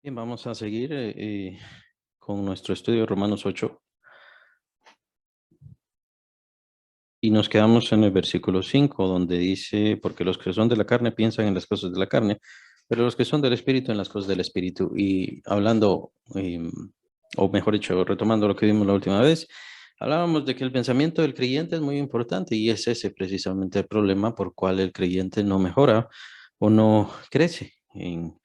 Bien, vamos a seguir con nuestro estudio de Romanos 8 y nos quedamos en el versículo 5 donde dice, porque los que son de la carne piensan en las cosas de la carne, pero los que son del Espíritu en las cosas del Espíritu. Y hablando, o mejor dicho, retomando lo que vimos la última vez, hablábamos de que el pensamiento del creyente es muy importante y es ese precisamente el problema por cual el creyente no mejora o no crece en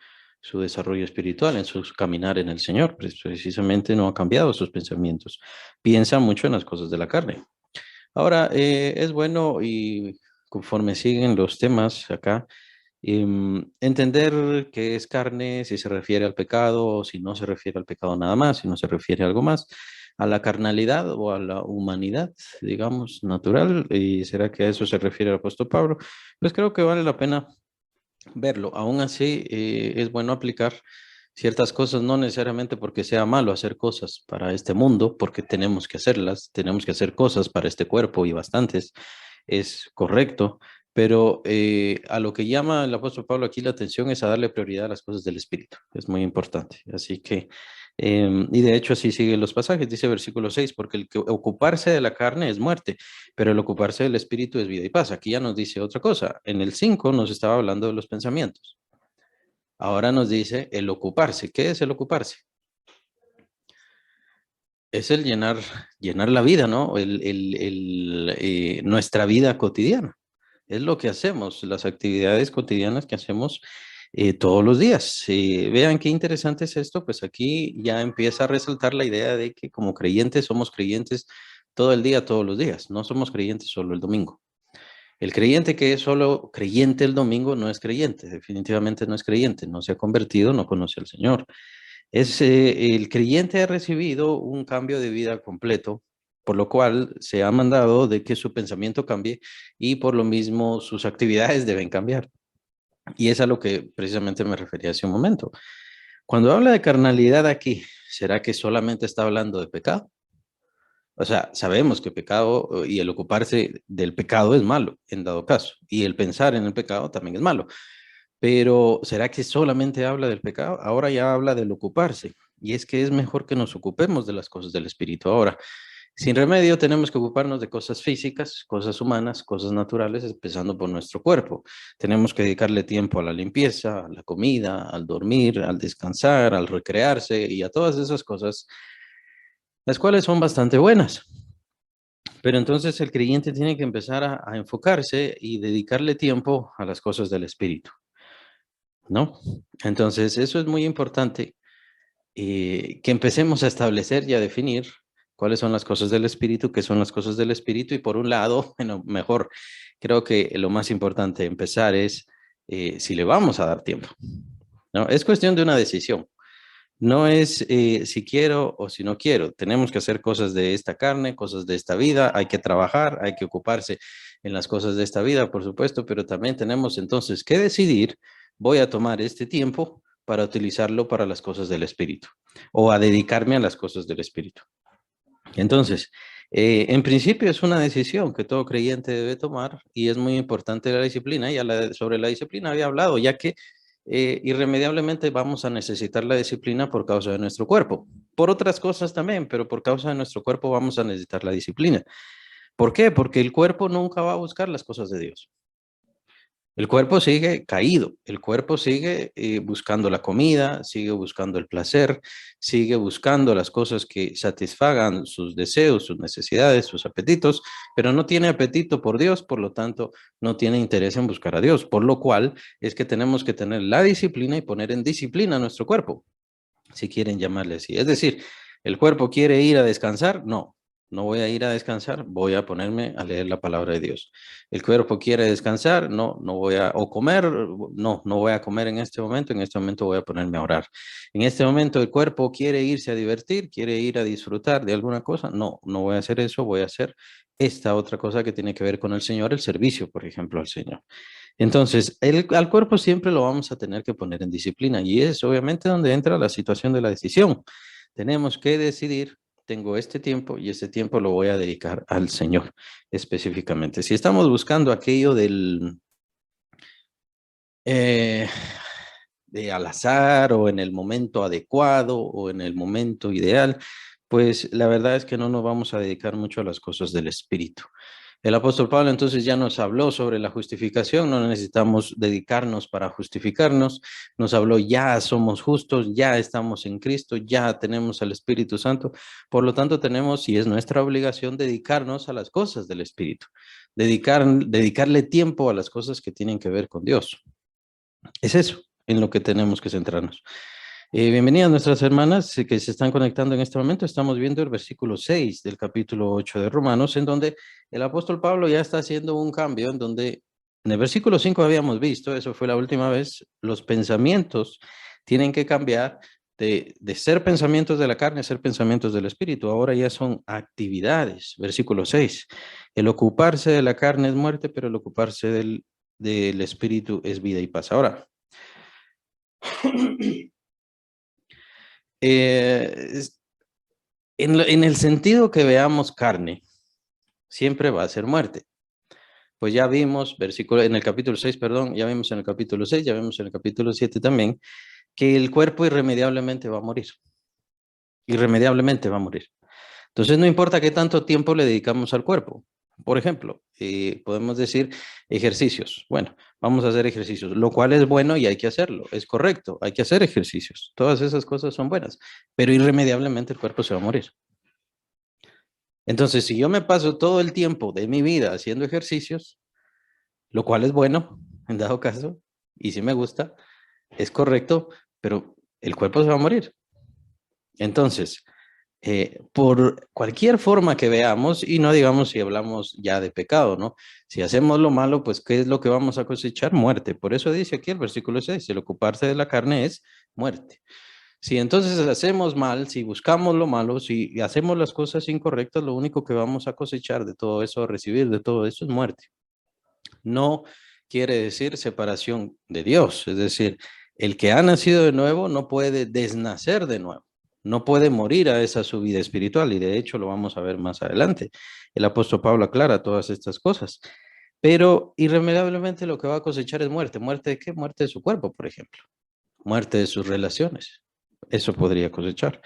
su desarrollo espiritual, en su caminar en el Señor. Precisamente no ha cambiado sus pensamientos. Piensa mucho en las cosas de la carne. Ahora, es bueno y conforme siguen los temas acá, entender qué es carne, si se refiere al pecado o si no se refiere al pecado nada más, si no se refiere a algo más, a la carnalidad o a la humanidad, digamos, natural. ¿Y será que a eso se refiere el apóstol Pablo? Pues creo que vale la pena verlo. Aún así, es bueno aplicar ciertas cosas, no necesariamente porque sea malo hacer cosas para este mundo, porque tenemos que hacerlas, tenemos que hacer cosas para este cuerpo y bastantes, es correcto, pero a lo que llama el apóstol Pablo aquí la atención es a darle prioridad a las cosas del Espíritu, es muy importante. Así que, y de hecho así siguen los pasajes, dice versículo 6, porque el que ocuparse de la carne es muerte, pero el ocuparse del Espíritu es vida y paz. Aquí ya nos dice otra cosa. En el 5 nos estaba hablando de los pensamientos. Ahora nos dice el ocuparse. ¿Qué es el ocuparse? Es el llenar la vida, ¿no? Nuestra vida cotidiana. Es lo que hacemos, las actividades cotidianas que hacemos todos los días. Vean qué interesante es esto, pues aquí ya empieza a resaltar la idea de que como creyentes somos creyentes todo el día, todos los días. No somos creyentes solo el domingo. El creyente que es solo creyente el domingo no es creyente, definitivamente no es creyente, no se ha convertido, no conoce al Señor. El creyente ha recibido un cambio de vida completo, por lo cual se ha mandado de que su pensamiento cambie y por lo mismo sus actividades deben cambiar. Y es a lo que precisamente me refería hace un momento. Cuando habla de carnalidad aquí, ¿será que solamente está hablando de pecado? O sea, sabemos que pecado y el ocuparse del pecado es malo, en dado caso, y el pensar en el pecado también es malo. Pero ¿será que solamente habla del pecado? Ahora ya habla del ocuparse. Y es que es mejor que nos ocupemos de las cosas del espíritu. Ahora, sin remedio, tenemos que ocuparnos de cosas físicas, cosas humanas, cosas naturales, empezando por nuestro cuerpo. Tenemos que dedicarle tiempo a la limpieza, a la comida, al dormir, al descansar, al recrearse y a todas esas cosas, las cuales son bastante buenas. Pero entonces el creyente tiene que empezar a enfocarse y dedicarle tiempo a las cosas del espíritu, ¿no? Entonces eso es muy importante, que empecemos a establecer y a definir cuáles son las cosas del espíritu, qué son las cosas del espíritu y por un lado, bueno, mejor, creo que lo más importante empezar es si le vamos a dar tiempo, ¿no? Es cuestión de una decisión. No es si quiero o si no quiero. Tenemos que hacer cosas de esta carne, cosas de esta vida. Hay que trabajar, hay que ocuparse en las cosas de esta vida, por supuesto, pero también tenemos entonces que decidir, voy a tomar este tiempo para utilizarlo para las cosas del espíritu o a dedicarme a las cosas del espíritu. Entonces, en principio es una decisión que todo creyente debe tomar y es muy importante la disciplina. Ya sobre la disciplina había hablado, ya que irremediablemente vamos a necesitar la disciplina por causa de nuestro cuerpo. Por otras cosas también, pero por causa de nuestro cuerpo vamos a necesitar la disciplina. ¿Por qué? Porque el cuerpo nunca va a buscar las cosas de Dios. El cuerpo sigue caído, el cuerpo sigue buscando la comida, sigue buscando el placer, sigue buscando las cosas que satisfagan sus deseos, sus necesidades, sus apetitos, pero no tiene apetito por Dios, por lo tanto, no tiene interés en buscar a Dios, por lo cual es que tenemos que tener la disciplina y poner en disciplina a nuestro cuerpo, si quieren llamarle así. Es decir, ¿el cuerpo quiere ir a descansar? No, no voy a ir a descansar, voy a ponerme a leer la palabra de Dios. ¿El cuerpo quiere descansar? No, no voy a, o comer, no, no voy a comer en este momento voy a ponerme a orar. En este momento el cuerpo quiere irse a divertir, quiere ir a disfrutar de alguna cosa, no, no voy a hacer eso, voy a hacer esta otra cosa que tiene que ver con el Señor, el servicio, por ejemplo, al Señor. Entonces, al cuerpo siempre lo vamos a tener que poner en disciplina y es obviamente donde entra la situación de la decisión. Tenemos que decidir, tengo este tiempo y este tiempo lo voy a dedicar al Señor específicamente. Si estamos buscando aquello eh, al azar o en el momento adecuado o en el momento ideal, pues la verdad es que no nos vamos a dedicar mucho a las cosas del Espíritu. El apóstol Pablo entonces ya nos habló sobre la justificación, no necesitamos dedicarnos para justificarnos, nos habló ya somos justos, ya estamos en Cristo, ya tenemos al Espíritu Santo, por lo tanto tenemos y es nuestra obligación dedicarnos a las cosas del Espíritu, dedicarle tiempo a las cosas que tienen que ver con Dios. Es eso en lo que tenemos que centrarnos. Bienvenidas nuestras hermanas que se están conectando en este momento. Estamos viendo el versículo 6 del capítulo 8 de Romanos, en donde el apóstol Pablo ya está haciendo un cambio, en donde en el versículo 5 habíamos visto, eso fue la última vez, los pensamientos tienen que cambiar de ser pensamientos de la carne a ser pensamientos del espíritu. Ahora ya son actividades. Versículo 6. El ocuparse de la carne es muerte, pero el ocuparse del espíritu es vida y paz. Ahora, Eh, en el sentido que veamos carne, siempre va a ser muerte. Pues ya vimos, versículo, en el capítulo 6, perdón, ya vimos en el capítulo 6, ya vimos en el capítulo 7 también, que el cuerpo irremediablemente va a morir. Irremediablemente va a morir. Entonces no importa qué tanto tiempo le dedicamos al cuerpo. Por ejemplo, podemos decir ejercicios. Bueno, vamos a hacer ejercicios, lo cual es bueno y hay que hacerlo. Es correcto, hay que hacer ejercicios. Todas esas cosas son buenas, pero irremediablemente el cuerpo se va a morir. Entonces, si yo me paso todo el tiempo de mi vida haciendo ejercicios, lo cual es bueno, en dado caso, y si me gusta, es correcto, pero el cuerpo se va a morir. Entonces, por cualquier forma que veamos, y no digamos si hablamos ya de pecado, ¿no? Si hacemos lo malo, pues ¿qué es lo que vamos a cosechar? Muerte. Por eso dice aquí el versículo 6, el ocuparse de la carne es muerte. Si entonces hacemos mal, si buscamos lo malo, si hacemos las cosas incorrectas, lo único que vamos a cosechar de todo eso, recibir de todo eso es muerte. No quiere decir separación de Dios, es decir, el que ha nacido de nuevo no puede desnacer de nuevo, no puede morir a esa su vida espiritual y de hecho lo vamos a ver más adelante. El apóstol Pablo aclara todas estas cosas, pero irremediablemente lo que va a cosechar es muerte. ¿Muerte de qué? Muerte de su cuerpo, por ejemplo, muerte de sus relaciones. Eso podría cosechar.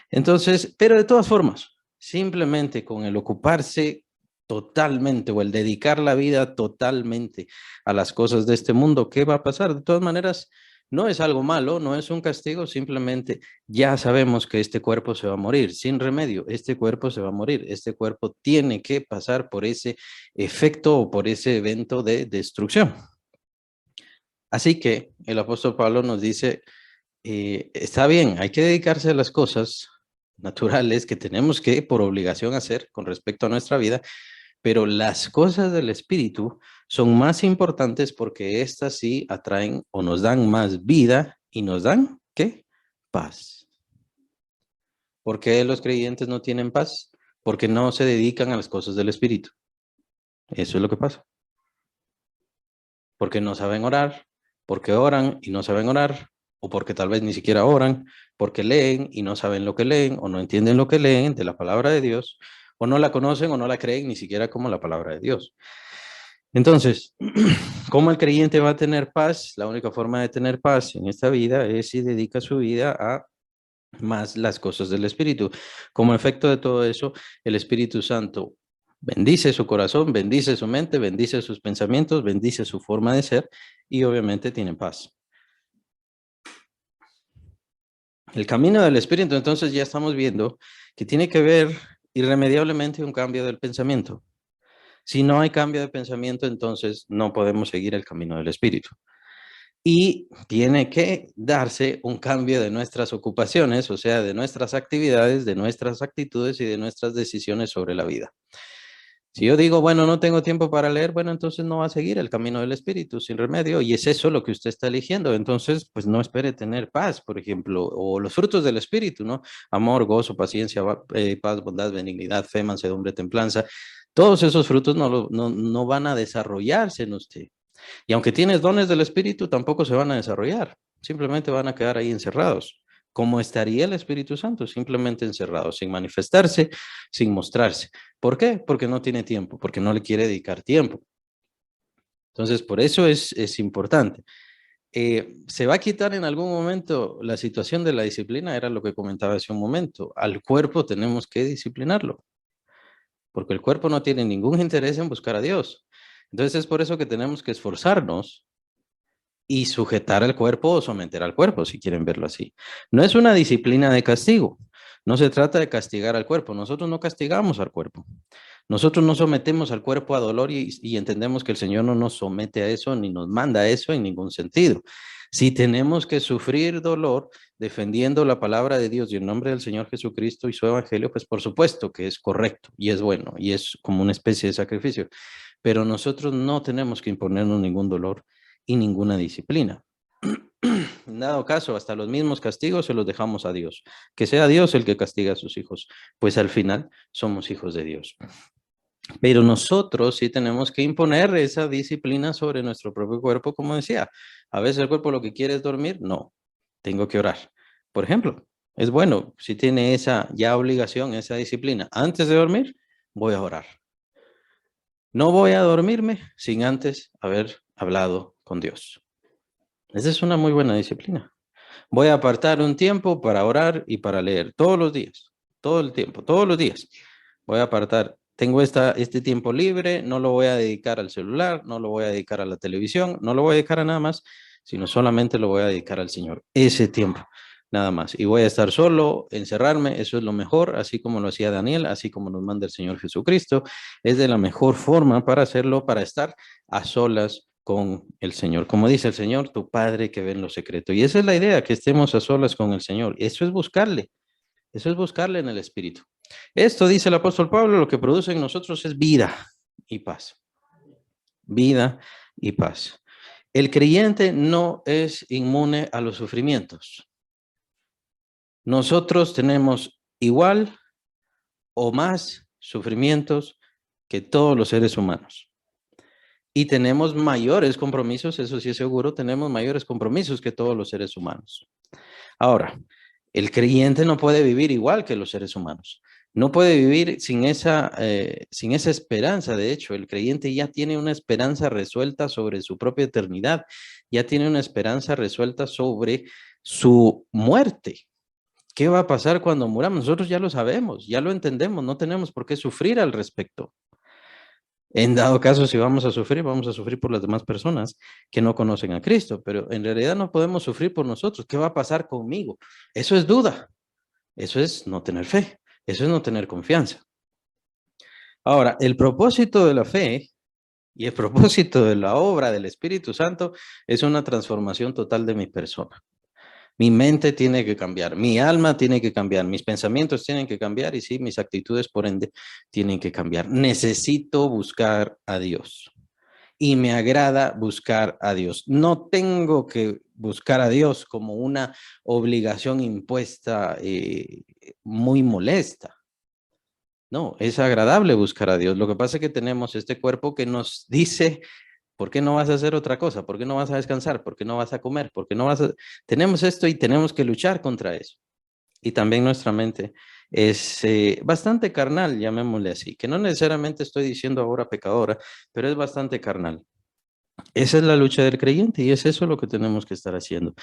Entonces, pero de todas formas, simplemente con el ocuparse totalmente o el dedicar la vida totalmente a las cosas de este mundo, ¿qué va a pasar? De todas maneras, no es algo malo, no es un castigo, simplemente ya sabemos que este cuerpo se va a morir, sin remedio, este cuerpo se va a morir, este cuerpo tiene que pasar por ese efecto o por ese evento de destrucción. Así que el apóstol Pablo nos dice, está bien, hay que dedicarse a las cosas naturales que tenemos que por obligación hacer con respecto a nuestra vida, pero las cosas del espíritu son más importantes porque estas sí atraen o nos dan más vida y nos dan, ¿qué? Paz. ¿Por qué los creyentes no tienen paz? Porque no se dedican a las cosas del espíritu. Eso es lo que pasa. Porque no saben orar, porque oran y no saben orar, o porque tal vez ni siquiera oran, porque leen y no saben lo que leen, o no entienden lo que leen de la palabra de Dios, o no la conocen o no la creen ni siquiera como la palabra de Dios. Entonces, ¿cómo el creyente va a tener paz? La única forma de tener paz en esta vida es si dedica su vida a más las cosas del Espíritu. Como efecto de todo eso, el Espíritu Santo bendice su corazón, bendice su mente, bendice sus pensamientos, bendice su forma de ser y obviamente tiene paz. El camino del Espíritu, entonces ya estamos viendo que tiene que ver irremediablemente un cambio del pensamiento. Si no hay cambio de pensamiento, entonces no podemos seguir el camino del Espíritu. Y tiene que darse un cambio de nuestras ocupaciones, o sea, de nuestras actividades, de nuestras actitudes y de nuestras decisiones sobre la vida. Si yo digo, bueno, no tengo tiempo para leer, bueno, entonces no va a seguir el camino del espíritu sin remedio y es eso lo que usted está eligiendo. Entonces, pues no espere tener paz, por ejemplo, o los frutos del espíritu, ¿no? Amor, gozo, paciencia, paz, bondad, benignidad, fe, mansedumbre, templanza. Todos esos frutos no van a desarrollarse en usted. Y aunque tienes dones del Espíritu, tampoco se van a desarrollar. Simplemente van a quedar ahí encerrados. ¿Cómo estaría el Espíritu Santo? Simplemente encerrado, sin manifestarse, sin mostrarse. ¿Por qué? Porque no tiene tiempo, porque no le quiere dedicar tiempo. Entonces, por eso es importante. ¿Se va a quitar en algún momento la situación de la disciplina? Era lo que comentaba hace un momento. Al cuerpo tenemos que disciplinarlo, porque el cuerpo no tiene ningún interés en buscar a Dios. Entonces es por eso que tenemos que esforzarnos y sujetar al cuerpo o someter al cuerpo, si quieren verlo así. No es una disciplina de castigo. No se trata de castigar al cuerpo. Nosotros no castigamos al cuerpo. Nosotros no sometemos al cuerpo a dolor y entendemos que el Señor no nos somete a eso ni nos manda a eso en ningún sentido. Si tenemos que sufrir dolor defendiendo la palabra de Dios y en nombre del Señor Jesucristo y su evangelio, pues por supuesto que es correcto y es bueno y es como una especie de sacrificio. Pero nosotros no tenemos que imponernos ningún dolor y ninguna disciplina. En dado caso, hasta los mismos castigos se los dejamos a Dios. Que sea Dios el que castiga a sus hijos, pues al final somos hijos de Dios. Pero nosotros sí tenemos que imponer esa disciplina sobre nuestro propio cuerpo, como decía. A veces el cuerpo lo que quiere es dormir, no, tengo que orar. Por ejemplo, es bueno, si tiene esa ya obligación, esa disciplina, antes de dormir, voy a orar. No voy a dormirme sin antes haber hablado con Dios. Esa es una muy buena disciplina. Voy a apartar un tiempo para orar y para leer todos los días, todo el tiempo, todos los días. Voy a apartar, tengo este tiempo libre, no lo voy a dedicar al celular, no lo voy a dedicar a la televisión, no lo voy a dedicar a nada más, sino solamente lo voy a dedicar al Señor. Ese tiempo, nada más. Y voy a estar solo, encerrarme, eso es lo mejor, así como lo hacía Daniel, así como nos manda el Señor Jesucristo. Es de la mejor forma para hacerlo, para estar a solas con el Señor. Como dice el Señor, tu Padre que ve en lo secreto. Y esa es la idea, que estemos a solas con el Señor. Eso es buscarle en el Espíritu. Esto, dice el apóstol Pablo, lo que produce en nosotros es vida y paz. Vida y paz. El creyente no es inmune a los sufrimientos. Nosotros tenemos igual o más sufrimientos que todos los seres humanos. Y tenemos mayores compromisos, eso sí es seguro, tenemos mayores compromisos que todos los seres humanos. Ahora, el creyente no puede vivir igual que los seres humanos. No puede vivir sin esa esperanza. De hecho, el creyente ya tiene una esperanza resuelta sobre su propia eternidad, ya tiene una esperanza resuelta sobre su muerte. ¿Qué va a pasar cuando muramos? Nosotros ya lo sabemos, ya lo entendemos, no tenemos por qué sufrir al respecto. En dado caso, si vamos a sufrir por las demás personas que no conocen a Cristo, pero en realidad no podemos sufrir por nosotros. ¿Qué va a pasar conmigo? Eso es duda, eso es no tener fe, eso es no tener confianza. Ahora, el propósito de la fe y el propósito de la obra del Espíritu Santo es una transformación total de mi persona. Mi mente tiene que cambiar, mi alma tiene que cambiar, mis pensamientos tienen que cambiar y sí, mis actitudes por ende tienen que cambiar. Necesito buscar a Dios y me agrada buscar a Dios. No tengo que buscar a Dios como una obligación impuesta muy molesta. No, es agradable buscar a Dios. Lo que pasa es que tenemos este cuerpo que nos dice, ¿por qué no vas a hacer otra cosa? ¿Por qué no vas a descansar? ¿Por qué no vas a comer? ¿Por qué no vas a...? Tenemos esto y tenemos que luchar contra eso. Y también nuestra mente es bastante carnal, llamémosle así, que no necesariamente estoy diciendo ahora pecadora, pero es bastante carnal. Esa es la lucha del creyente y es eso lo que tenemos que estar haciendo.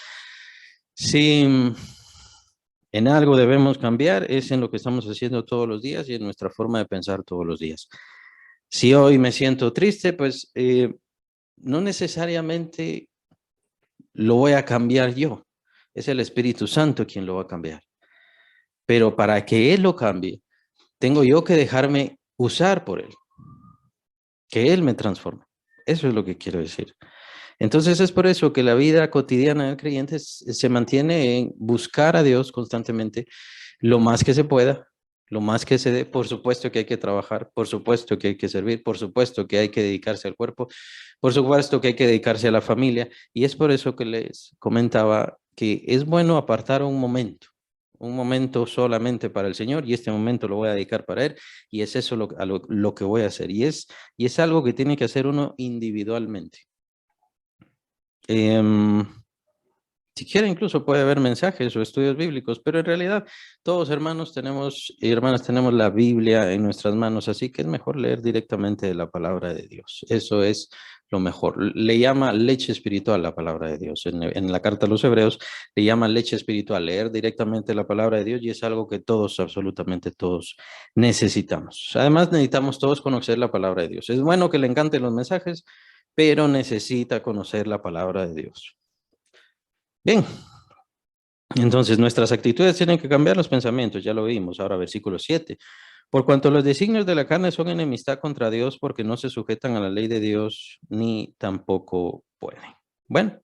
Si en algo debemos cambiar, es en lo que estamos haciendo todos los días y en nuestra forma de pensar todos los días. Si hoy me siento triste, pues no necesariamente lo voy a cambiar yo. Es el Espíritu Santo quien lo va a cambiar. Pero para que Él lo cambie, tengo yo que dejarme usar por Él. Que Él me transforme. Eso es lo que quiero decir. Entonces es por eso que la vida cotidiana del creyente se mantiene en buscar a Dios constantemente lo más que se pueda, lo más que se dé. Por supuesto que hay que trabajar, por supuesto que hay que servir, por supuesto que hay que dedicarse al cuerpo, por supuesto que hay que dedicarse a la familia. Y es por eso que les comentaba que es bueno apartar un momento solamente para el Señor y este momento lo voy a dedicar para Él y es eso lo que voy a hacer. Y es algo que tiene que hacer uno individualmente. Si quiere, incluso puede haber mensajes o estudios bíblicos, pero en realidad todos hermanos tenemos y hermanas tenemos la Biblia en nuestras manos, así que es mejor leer directamente de la palabra de Dios. Eso es lo mejor. Le llama leche espiritual la palabra de Dios. En la carta a los Hebreos le llama leche espiritual, leer directamente la palabra de Dios, y es algo que todos, absolutamente todos, necesitamos. Además, necesitamos todos conocer la palabra de Dios. Es bueno que le encanten los mensajes, pero necesita conocer la palabra de Dios. Bien, entonces nuestras actitudes tienen que cambiar, los pensamientos, ya lo vimos. Ahora versículo 7. Por cuanto los designios de la carne son enemistad contra Dios, porque no se sujetan a la ley de Dios, ni tampoco pueden. Bueno,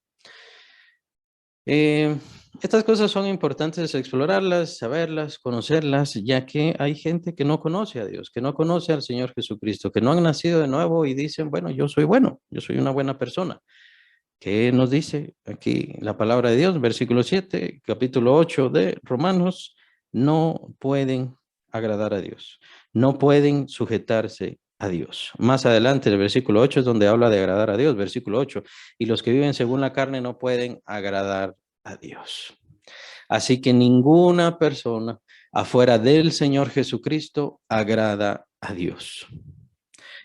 estas cosas son importantes explorarlas, saberlas, conocerlas, ya que hay gente que no conoce a Dios, que no conoce al Señor Jesucristo, que no han nacido de nuevo y dicen, bueno, yo soy bueno, yo soy una buena persona. ¿Qué nos dice aquí la palabra de Dios? Versículo 7, capítulo 8 de Romanos: no pueden agradar a Dios, no pueden sujetarse a Dios. Más adelante, el versículo 8 es donde habla de agradar a Dios, versículo 8, y los que viven según la carne no pueden agradar a Dios. Así que ninguna persona afuera del Señor Jesucristo agrada a Dios.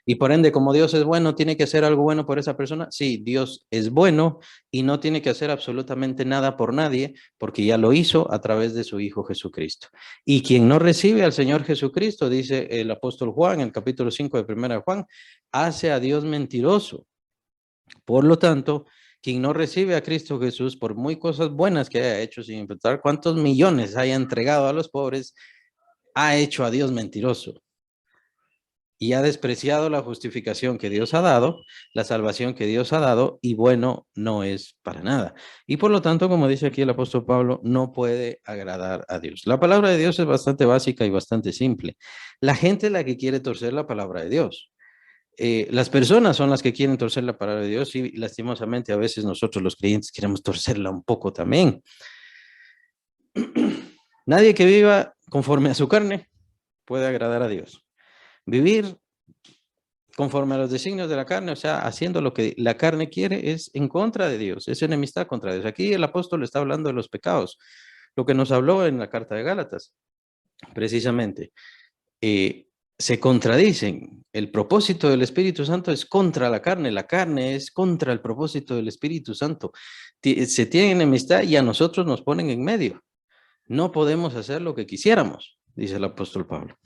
Y por ende, como Dios es bueno, ¿tiene que hacer algo bueno por esa persona? Sí, Dios es bueno y no tiene que hacer absolutamente nada por nadie, porque ya lo hizo a través de su Hijo Jesucristo. Y quien no recibe al Señor Jesucristo, dice el apóstol Juan, en el capítulo 5 de 1 Juan, hace a Dios mentiroso. Por lo tanto, quien no recibe a Cristo Jesús, por muy cosas buenas que haya hecho, sin importar cuántos millones haya entregado a los pobres, ha hecho a Dios mentiroso y ha despreciado la justificación que Dios ha dado, la salvación que Dios ha dado, y bueno, no es para nada. Y por lo tanto, como dice aquí el apóstol Pablo, no puede agradar a Dios. La palabra de Dios es bastante básica y bastante simple. La gente es la que quiere torcer la palabra de Dios. Las personas son las que quieren torcer la palabra de Dios, y lastimosamente a veces nosotros los creyentes queremos torcerla un poco también. Nadie que viva conforme a su carne puede agradar a Dios. Vivir conforme a los designios de la carne, o sea, haciendo lo que la carne quiere, es en contra de Dios, es enemistad contra Dios. Aquí el apóstol está hablando de los pecados, lo que nos habló en la carta de Gálatas, precisamente. Se contradicen. El propósito del Espíritu Santo es contra la carne es contra el propósito del Espíritu Santo. Se tiene enemistad y a nosotros nos ponen en medio. No podemos hacer lo que quisiéramos, dice el apóstol Pablo.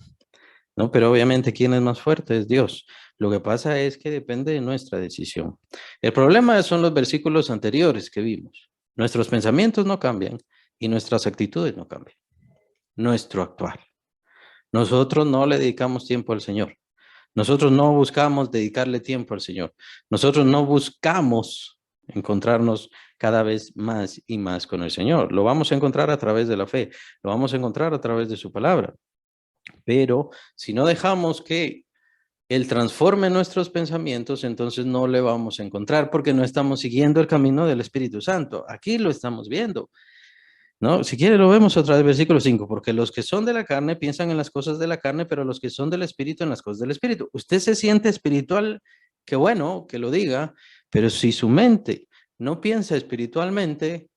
¿No? Pero obviamente, ¿quién es más fuerte? Es Dios. Lo que pasa es que depende de nuestra decisión. El problema son los versículos anteriores que vimos. Nuestros pensamientos no cambian y nuestras actitudes no cambian. Nuestro actuar. Nosotros no le dedicamos tiempo al Señor. Nosotros no buscamos dedicarle tiempo al Señor. Nosotros no buscamos encontrarnos cada vez más y más con el Señor. Lo vamos a encontrar a través de la fe. Lo vamos a encontrar a través de su palabra. Pero si no dejamos que Él transforme nuestros pensamientos, entonces no le vamos a encontrar, porque no estamos siguiendo el camino del Espíritu Santo. Aquí lo estamos viendo, ¿no? Si quiere lo vemos otra vez, versículo 5, porque los que son de la carne piensan en las cosas de la carne, pero los que son del Espíritu en las cosas del Espíritu. Usted se siente espiritual, qué bueno que lo diga, pero si su mente no piensa espiritualmente,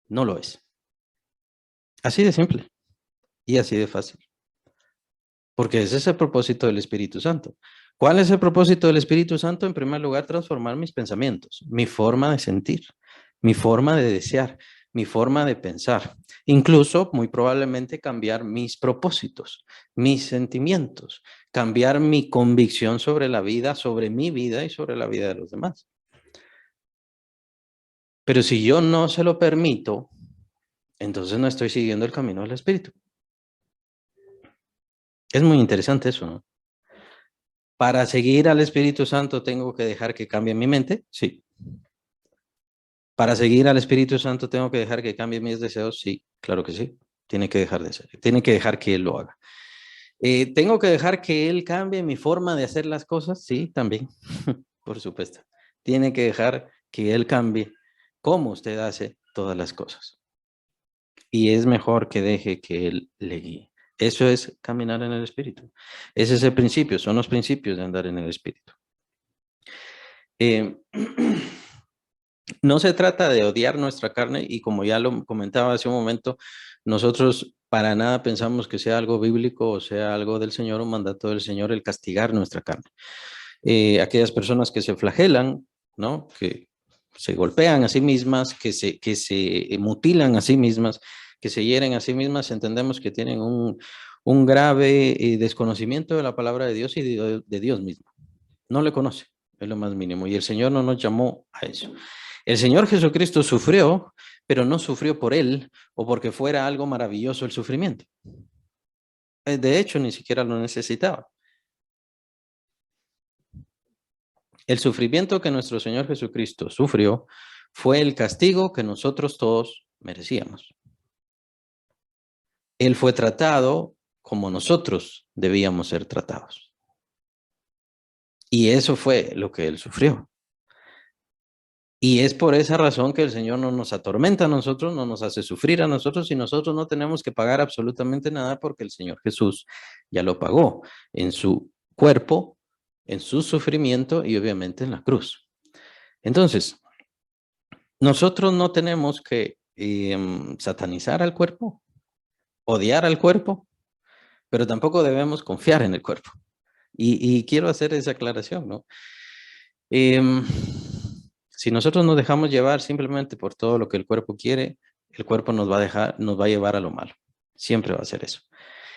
no lo es. Así de simple y así de fácil. Porque ese es el propósito del Espíritu Santo. ¿Cuál es el propósito del Espíritu Santo? En primer lugar, transformar mis pensamientos, mi forma de sentir, mi forma de desear, mi forma de pensar. Incluso, muy probablemente, cambiar mis propósitos, mis sentimientos, cambiar mi convicción sobre la vida, sobre mi vida y sobre la vida de los demás. Pero si yo no se lo permito, entonces no estoy siguiendo el camino del Espíritu. Es muy interesante eso, ¿no? Para seguir al Espíritu Santo tengo que dejar que cambie mi mente, sí. Para seguir al Espíritu Santo tengo que dejar que cambie mis deseos, sí, claro que sí. Tiene que dejar de ser, tiene que dejar que Él lo haga. ¿Tengo que dejar que Él cambie mi forma de hacer las cosas? Sí, también, por supuesto. Tiene que dejar que Él cambie cómo usted hace todas las cosas. Y es mejor que deje que Él le guíe. Eso es caminar en el Espíritu. Ese es el principio, son los principios de andar en el Espíritu. No se trata de odiar nuestra carne, y como ya lo comentaba hace un momento, nosotros para nada pensamos que sea algo bíblico o sea algo del Señor, un mandato del Señor, el castigar nuestra carne. aquellas personas que se flagelan, ¿no? Que se golpean a sí mismas, que se mutilan a sí mismas, que se hieren a sí mismas, entendemos que tienen un grave desconocimiento de la palabra de Dios y de Dios mismo. No le conoce, es lo más mínimo. Y el Señor no nos llamó a eso. El Señor Jesucristo sufrió, pero no sufrió por Él o porque fuera algo maravilloso el sufrimiento. De hecho, ni siquiera lo necesitaba. El sufrimiento que nuestro Señor Jesucristo sufrió fue el castigo que nosotros todos merecíamos. Él fue tratado como nosotros debíamos ser tratados. Y eso fue lo que Él sufrió. Y es por esa razón que el Señor no nos atormenta a nosotros, no nos hace sufrir a nosotros y nosotros no tenemos que pagar absolutamente nada porque el Señor Jesús ya lo pagó en su cuerpo, en su sufrimiento y obviamente en la cruz. Entonces, nosotros no tenemos que satanizar al cuerpo, odiar al cuerpo, pero tampoco debemos confiar en el cuerpo. Y quiero hacer esa aclaración, ¿no? Si nosotros nos dejamos llevar simplemente por todo lo que el cuerpo quiere, el cuerpo nos va a llevar a lo malo. Siempre va a ser eso.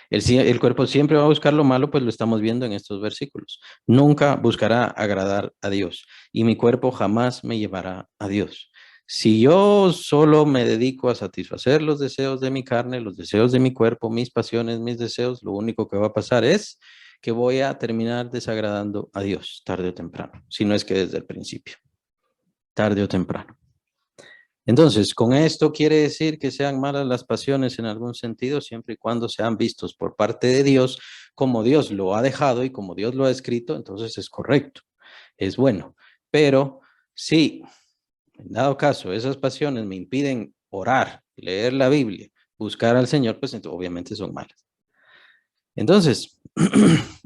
El cuerpo siempre va a buscar lo malo, pues lo estamos viendo en estos versículos. Nunca buscará agradar a Dios y mi cuerpo jamás me llevará a Dios. Si yo solo me dedico a satisfacer los deseos de mi carne, los deseos de mi cuerpo, mis pasiones, mis deseos, lo único que va a pasar es que voy a terminar desagradando a Dios tarde o temprano, si no es que desde el principio, tarde o temprano. Entonces, con esto quiere decir que sean malas las pasiones en algún sentido, siempre y cuando sean vistos por parte de Dios, como Dios lo ha dejado y como Dios lo ha escrito, entonces es correcto, es bueno. Pero si, en dado caso, esas pasiones me impiden orar, leer la Biblia, buscar al Señor, pues obviamente son malas. Entonces,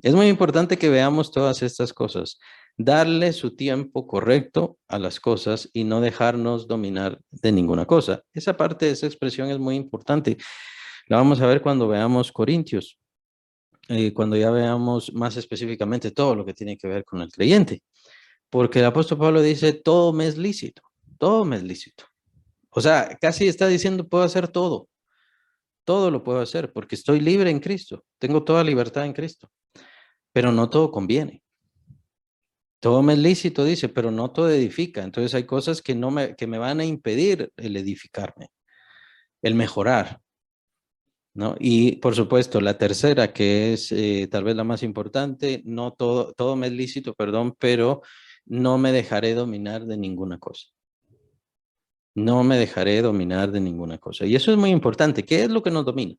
es muy importante que veamos todas estas cosas, darle su tiempo correcto a las cosas y no dejarnos dominar de ninguna cosa. Esa parte de esa expresión es muy importante. La vamos a ver cuando veamos Corintios, cuando ya veamos más específicamente todo lo que tiene que ver con el creyente. Porque el apóstol Pablo dice, todo me es lícito, todo me es lícito. O sea, casi está diciendo, puedo hacer todo. Todo lo puedo hacer porque estoy libre en Cristo. Tengo toda libertad en Cristo. Pero no todo conviene. Todo me es lícito, dice, pero no todo edifica. Entonces hay cosas que me van a impedir el edificarme, el mejorar, ¿no? Y por supuesto, la tercera, que es tal vez la más importante, no todo me es lícito, perdón, pero no me dejaré dominar de ninguna cosa. No me dejaré dominar de ninguna cosa. Y eso es muy importante. ¿Qué es lo que nos domina?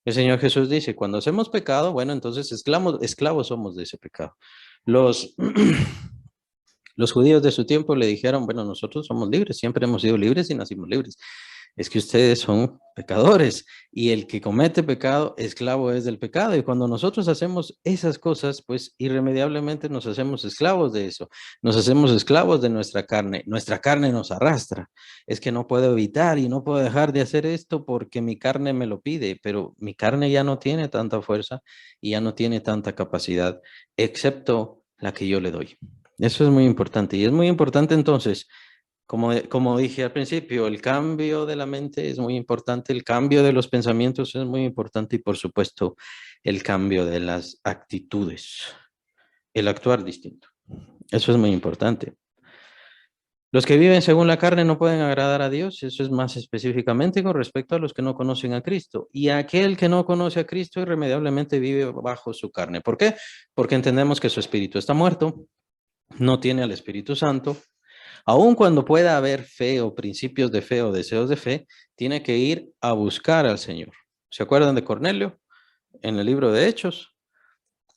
El Señor Jesús dice, cuando hacemos pecado, bueno, entonces esclavos somos de ese pecado. Los, los judíos de su tiempo le dijeron, bueno, nosotros somos libres, siempre hemos sido libres y nacimos libres. Es que ustedes son pecadores y el que comete pecado, esclavo es del pecado. Y cuando nosotros hacemos esas cosas, pues irremediablemente nos hacemos esclavos de eso. Nos hacemos esclavos de nuestra carne. Nuestra carne nos arrastra. Es que no puedo evitar y no puedo dejar de hacer esto porque mi carne me lo pide, pero mi carne ya no tiene tanta fuerza y ya no tiene tanta capacidad, excepto la que yo le doy. Eso es muy importante. Y es muy importante entonces, como dije al principio, el cambio de la mente es muy importante, el cambio de los pensamientos es muy importante y por supuesto el cambio de las actitudes, el actuar distinto. Eso es muy importante. Los que viven según la carne no pueden agradar a Dios, eso es más específicamente con respecto a los que no conocen a Cristo. Y aquel que no conoce a Cristo irremediablemente vive bajo su carne. ¿Por qué? Porque entendemos que su espíritu está muerto, no tiene al Espíritu Santo. Aun cuando pueda haber fe o principios de fe o deseos de fe, tiene que ir a buscar al Señor. ¿Se acuerdan de Cornelio en el libro de Hechos?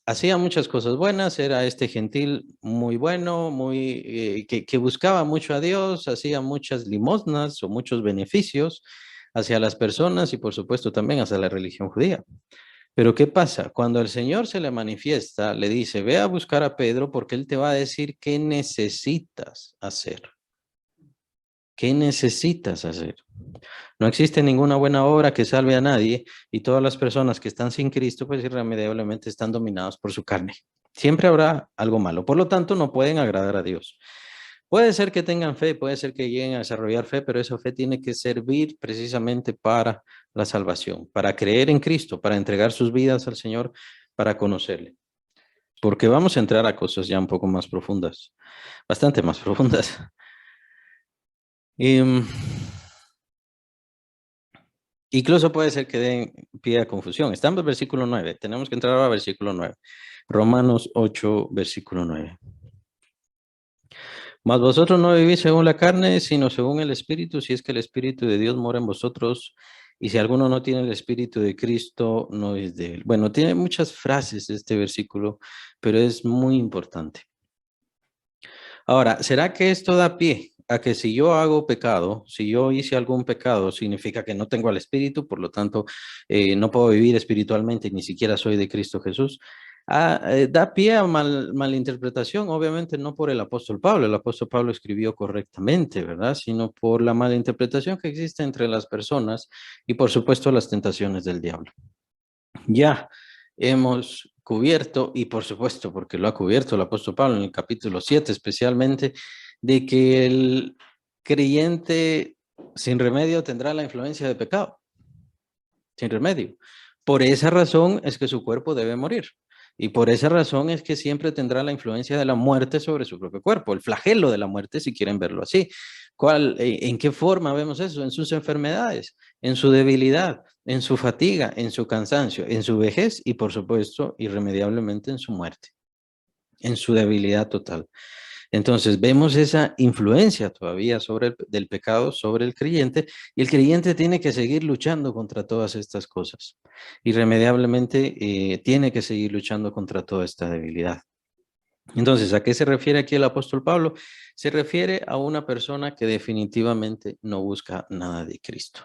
Hacía muchas cosas buenas, era este gentil muy bueno, que buscaba mucho a Dios, hacía muchas limosnas o muchos beneficios hacia las personas y por supuesto también hacia la religión judía. Pero ¿qué pasa? Cuando el Señor se le manifiesta, le dice, ve a buscar a Pedro porque él te va a decir qué necesitas hacer. ¿Qué necesitas hacer? No existe ninguna buena obra que salve a nadie y todas las personas que están sin Cristo, pues irremediablemente están dominadas por su carne. Siempre habrá algo malo. Por lo tanto, no pueden agradar a Dios. Puede ser que tengan fe, puede ser que lleguen a desarrollar fe, pero esa fe tiene que servir precisamente para la salvación, para creer en Cristo, para entregar sus vidas al Señor, para conocerle. Porque vamos a entrar a cosas ya un poco más profundas, bastante más profundas. Y, incluso puede ser que den pie a confusión. Estamos en versículo 9. Tenemos que entrar al versículo 9. Romanos 8, versículo 9. Mas vosotros no vivís según la carne, sino según el Espíritu, si es que el Espíritu de Dios mora en vosotros. Y si alguno no tiene el Espíritu de Cristo, no es de él. Bueno, tiene muchas frases este versículo, pero es muy importante. Ahora, ¿será que esto da pie a que si yo hago pecado, si yo hice algún pecado, significa que no tengo al Espíritu, por lo tanto, no puedo vivir espiritualmente, ni siquiera soy de Cristo Jesús? Da pie a malinterpretación, obviamente no por el apóstol Pablo. El apóstol Pablo escribió correctamente, ¿verdad? Sino por la malinterpretación que existe entre las personas y, por supuesto, las tentaciones del diablo. Ya hemos cubierto, y por supuesto, porque lo ha cubierto el apóstol Pablo en el capítulo 7 especialmente, de que el creyente sin remedio tendrá la influencia de pecado, sin remedio. Por esa razón es que su cuerpo debe morir. Y por esa razón es que siempre tendrá la influencia de la muerte sobre su propio cuerpo, el flagelo de la muerte, si quieren verlo así. ¿En qué forma vemos eso? En sus enfermedades, en su debilidad, en su fatiga, en su cansancio, en su vejez y, por supuesto, irremediablemente en su muerte, en su debilidad total. Entonces vemos esa influencia todavía del pecado sobre el creyente, y el creyente tiene que seguir luchando contra todas estas cosas. Irremediablemente tiene que seguir luchando contra toda esta debilidad. Entonces, ¿a qué se refiere aquí el apóstol Pablo? Se refiere a una persona que definitivamente no busca nada de Cristo.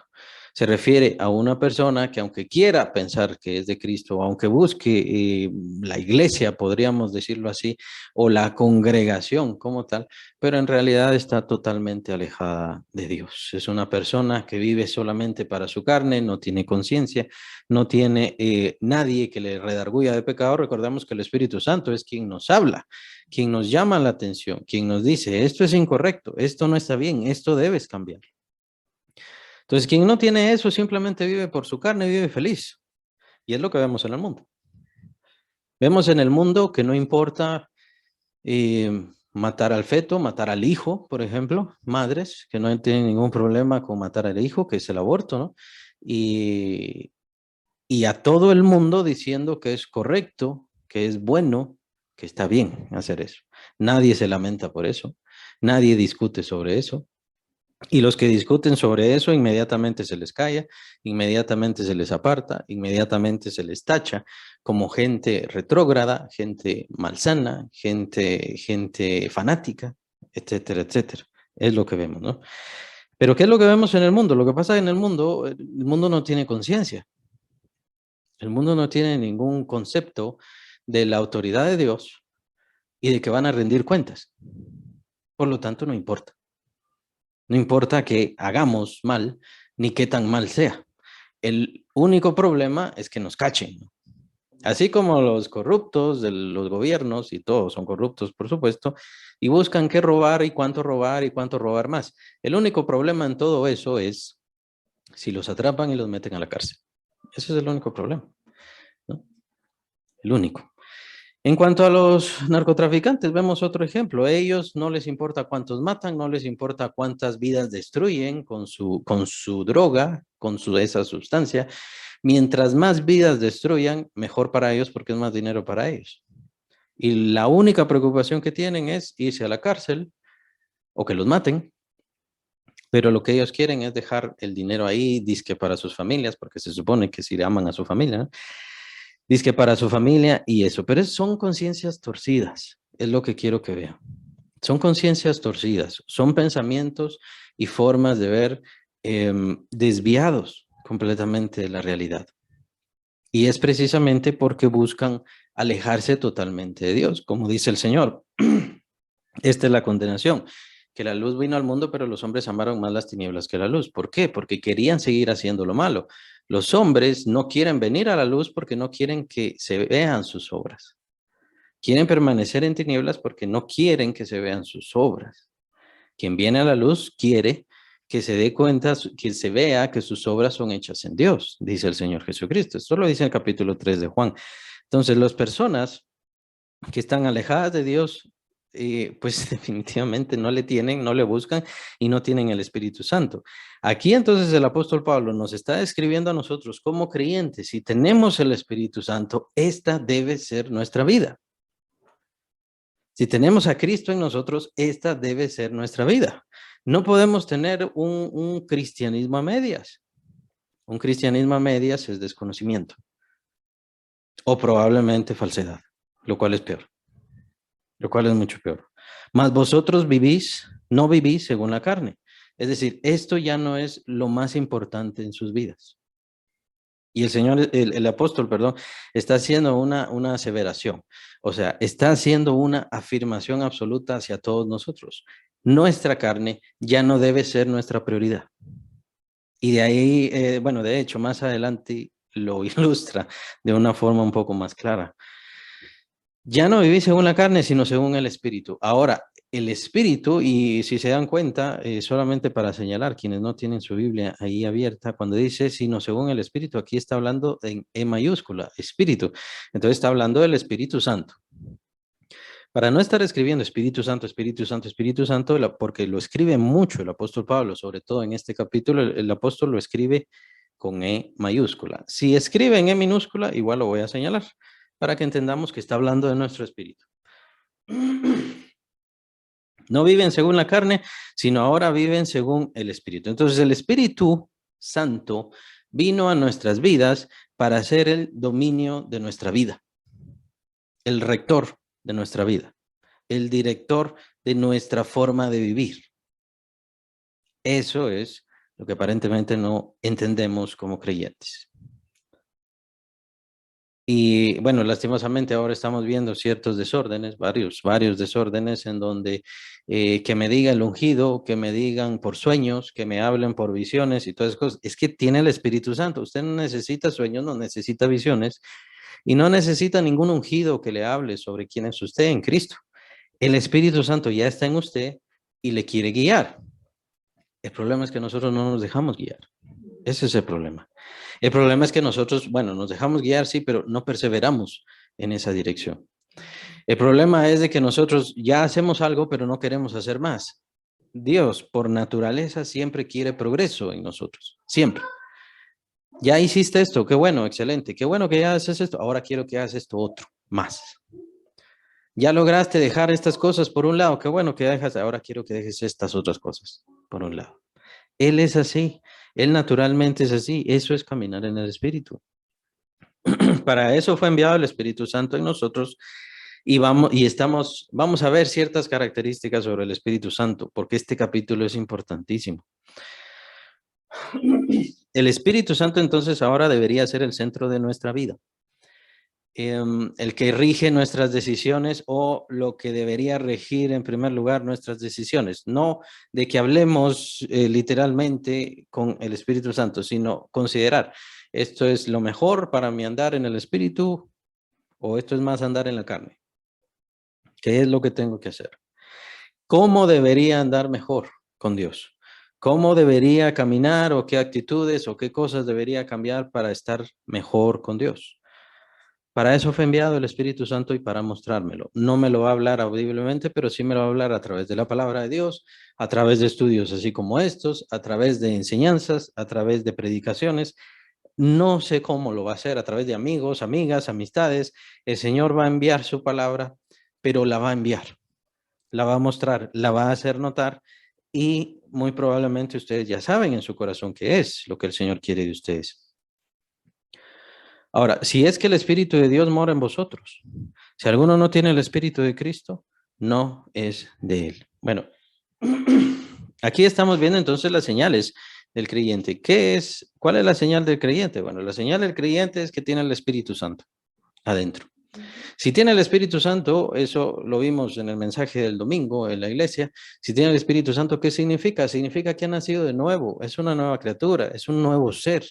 Se refiere a una persona que, aunque quiera pensar que es de Cristo, aunque busque la iglesia, podríamos decirlo así, o la congregación como tal, pero en realidad está totalmente alejada de Dios. Es una persona que vive solamente para su carne, no tiene conciencia, no tiene nadie que le redarguya de pecado. Recordemos que el Espíritu Santo es quien nos habla, quien nos llama la atención, quien nos dice, esto es incorrecto, esto no está bien, esto debes cambiar. Entonces, quien no tiene eso simplemente vive por su carne, vive feliz. Y es lo que vemos en el mundo. Vemos en el mundo que no importa matar al feto, matar al hijo, por ejemplo, madres que no tienen ningún problema con matar al hijo, que es el aborto, ¿no? Y a todo el mundo diciendo que es correcto, que es bueno, que está bien hacer eso. Nadie se lamenta por eso, nadie discute sobre eso. Y los que discuten sobre eso, inmediatamente se les calla, inmediatamente se les aparta, inmediatamente se les tacha como gente retrógrada, gente malsana, gente fanática, etcétera, etcétera. Es lo que vemos, ¿no? Pero ¿qué es lo que vemos en el mundo? Lo que pasa en el mundo no tiene conciencia. El mundo no tiene ningún concepto de la autoridad de Dios y de que van a rendir cuentas. Por lo tanto, no importa. No importa que hagamos mal, ni qué tan mal sea. El único problema es que nos cachen, ¿no? Así como los corruptos de los gobiernos, y todos son corruptos, por supuesto, y buscan qué robar y cuánto robar más. El único problema en todo eso es si los atrapan y los meten a la cárcel. Ese es el único problema, ¿no? El único. En cuanto a los narcotraficantes, vemos otro ejemplo. A ellos no les importa cuántos matan, no les importa cuántas vidas destruyen con su droga, esa sustancia. Mientras más vidas destruyan, mejor para ellos porque es más dinero para ellos. Y la única preocupación que tienen es irse a la cárcel o que los maten, pero lo que ellos quieren es dejar el dinero ahí, disque para sus familias, porque se supone que si aman a su familia, ¿no? Dice para su familia y eso, pero son conciencias torcidas, es lo que quiero que vean. Son conciencias torcidas, son pensamientos y formas de ver desviados completamente de la realidad. Y es precisamente porque buscan alejarse totalmente de Dios, como dice el Señor. Esta es la condenación, que la luz vino al mundo, pero los hombres amaron más las tinieblas que la luz. ¿Por qué? Porque querían seguir haciendo lo malo. Los hombres no quieren venir a la luz porque no quieren que se vean sus obras. Quieren permanecer en tinieblas porque no quieren que se vean sus obras. Quien viene a la luz quiere que se dé cuenta, que se vea que sus obras son hechas en Dios, dice el Señor Jesucristo. Esto lo dice en el capítulo 3 de Juan. Entonces, las personas que están alejadas de Dios, pues definitivamente no le tienen, no le buscan y no tienen el Espíritu Santo. Aquí entonces el apóstol Pablo nos está describiendo a nosotros como creyentes, si tenemos el Espíritu Santo, esta debe ser nuestra vida. Si tenemos a Cristo en nosotros, esta debe ser nuestra vida. No podemos tener un cristianismo a medias. Un cristianismo a medias es desconocimiento o probablemente falsedad, lo cual es peor, lo cual es mucho peor. Mas vosotros vivís, no vivís según la carne. Es decir, esto ya no es lo más importante en sus vidas. Y el Señor, el apóstol, perdón, está haciendo una aseveración. O sea, está haciendo una afirmación absoluta hacia todos nosotros. Nuestra carne ya no debe ser nuestra prioridad. Y de ahí, bueno, de hecho, más adelante lo ilustra de una forma un poco más clara. Ya no vivís según la carne, sino según el Espíritu. Ahora, el Espíritu, y si se dan cuenta, solamente para señalar, quienes no tienen su Biblia ahí abierta, cuando dice sino según el Espíritu, aquí está hablando en E mayúscula, Espíritu. Entonces está hablando del Espíritu Santo. Para no estar escribiendo Espíritu Santo, Espíritu Santo, Espíritu Santo, porque lo escribe mucho el apóstol Pablo, sobre todo en este capítulo, el apóstol lo escribe con E mayúscula. Si escribe en E minúscula, igual lo voy a señalar, para que entendamos que está hablando de nuestro espíritu. No viven según la carne, sino ahora viven según el Espíritu. Entonces el Espíritu Santo vino a nuestras vidas para ser el dominio de nuestra vida, el rector de nuestra vida, el director de nuestra forma de vivir. Eso es lo que aparentemente no entendemos como creyentes. Y bueno, lastimosamente ahora estamos viendo ciertos desórdenes, varios desórdenes en donde que me diga el ungido, que me digan por sueños, que me hablen por visiones y todas esas cosas. Es que tiene el Espíritu Santo. Usted no necesita sueños, no necesita visiones y no necesita ningún ungido que le hable sobre quién es usted en Cristo. El Espíritu Santo ya está en usted y le quiere guiar. El problema es que nosotros no nos dejamos guiar. Ese es el problema. El problema es que nosotros, bueno, nos dejamos guiar, sí, pero no perseveramos en esa dirección. El problema es de que nosotros ya hacemos algo, pero no queremos hacer más. Dios, por naturaleza, siempre quiere progreso en nosotros. Siempre. Ya hiciste esto, qué bueno, excelente. Qué bueno que ya haces esto. Ahora quiero que hagas esto otro, más. Ya lograste dejar estas cosas por un lado, qué bueno que dejas. Ahora quiero que dejes estas otras cosas por un lado. Él es así. Él naturalmente es así. Eso es caminar en el Espíritu. Para eso fue enviado el Espíritu Santo en nosotros y vamos a ver ciertas características sobre el Espíritu Santo, porque este capítulo es importantísimo. El Espíritu Santo entonces ahora debería ser el centro de nuestra vida, el que rige nuestras decisiones o lo que debería regir en primer lugar nuestras decisiones, no de que hablemos literalmente con el Espíritu Santo, sino considerar, esto es lo mejor para mi andar en el Espíritu o esto es más andar en la carne. ¿Qué es lo que tengo que hacer? ¿Cómo debería andar mejor con Dios? ¿Cómo debería caminar o qué actitudes o qué cosas debería cambiar para estar mejor con Dios? Para eso fue enviado el Espíritu Santo y para mostrármelo. No me lo va a hablar audiblemente, pero sí me lo va a hablar a través de la palabra de Dios, a través de estudios así como estos, a través de enseñanzas, a través de predicaciones. No sé cómo lo va a hacer, a través de amigos, amigas, amistades. El Señor va a enviar su palabra, pero la va a enviar, la va a mostrar, la va a hacer notar y muy probablemente ustedes ya saben en su corazón qué es lo que el Señor quiere de ustedes. Ahora, si es que el Espíritu de Dios mora en vosotros, si alguno no tiene el Espíritu de Cristo, no es de él. Bueno, aquí estamos viendo entonces las señales del creyente. ¿Cuál es la señal del creyente? Bueno, la señal del creyente es que tiene el Espíritu Santo adentro. Si tiene el Espíritu Santo, eso lo vimos en el mensaje del domingo en la iglesia, si tiene el Espíritu Santo, ¿qué significa? Significa que ha nacido de nuevo, es una nueva criatura, es un nuevo ser,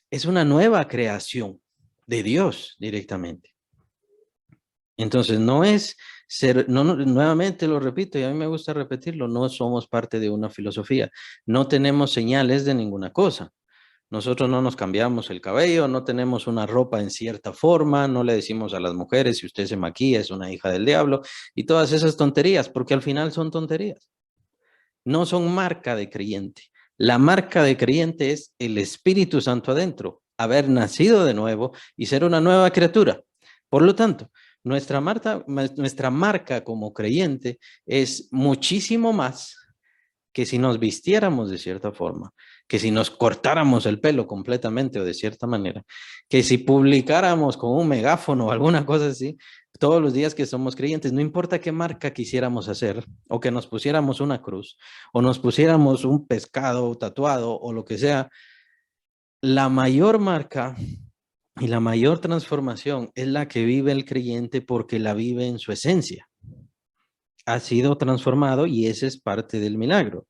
es una nueva creación de Dios directamente. Entonces, no es ser, nuevamente lo repito, y a mí me gusta repetirlo, no somos parte de una filosofía, no tenemos señales de ninguna cosa. Nosotros no nos cambiamos el cabello, no tenemos una ropa en cierta forma, no le decimos a las mujeres si usted se maquilla es una hija del diablo y todas esas tonterías, porque al final son tonterías. No son marca de creyente. La marca de creyente es el Espíritu Santo adentro, haber nacido de nuevo y ser una nueva criatura. Por lo tanto, nuestra marca como creyente es muchísimo más que si nos vistiéramos de cierta forma, que si nos cortáramos el pelo completamente o de cierta manera, que si publicáramos con un megáfono o alguna cosa así, todos los días que somos creyentes, no importa qué marca quisiéramos hacer, o que nos pusiéramos una cruz, o nos pusiéramos un pescado tatuado, o lo que sea, la mayor marca y la mayor transformación es la que vive el creyente porque la vive en su esencia. Ha sido transformado y ese es parte del milagro.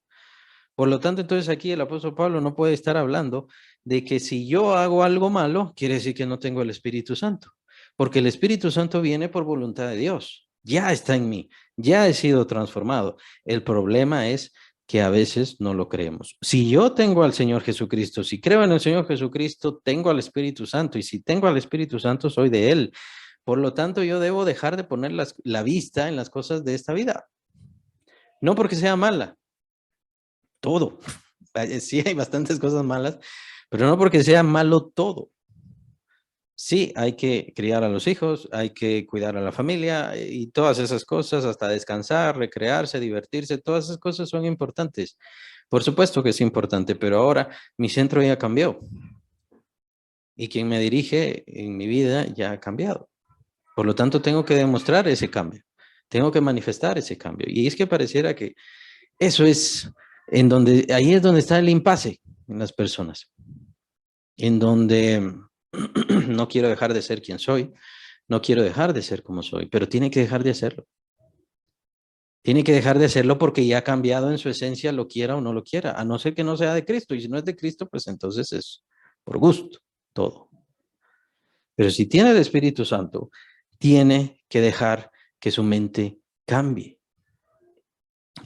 Por lo tanto, entonces aquí el apóstol Pablo no puede estar hablando de que si yo hago algo malo, quiere decir que no tengo el Espíritu Santo, porque el Espíritu Santo viene por voluntad de Dios, ya está en mí, ya he sido transformado. El problema es que a veces no lo creemos. Si yo tengo al Señor Jesucristo, si creo en el Señor Jesucristo, tengo al Espíritu Santo, y si tengo al Espíritu Santo, soy de Él. Por lo tanto, yo debo dejar de poner la vista en las cosas de esta vida. No porque sea mala, todo. Sí, hay bastantes cosas malas, pero no porque sea malo todo. Sí, hay que criar a los hijos, hay que cuidar a la familia y todas esas cosas, hasta descansar, recrearse, divertirse, todas esas cosas son importantes. Por supuesto que es importante, pero ahora mi centro ya cambió y quien me dirige en mi vida ya ha cambiado. Por lo tanto, tengo que demostrar ese cambio, tengo que manifestar ese cambio. Y es que pareciera que eso es ahí es donde está el impasse en las personas, en donde no quiero dejar de ser quien soy, no quiero dejar de ser como soy, pero tiene que dejar de hacerlo. Tiene que dejar de hacerlo porque ya ha cambiado en su esencia, lo quiera o no lo quiera, a no ser que no sea de Cristo. Y si no es de Cristo, pues entonces es por gusto, todo. Pero si tiene el Espíritu Santo, tiene que dejar que su mente cambie.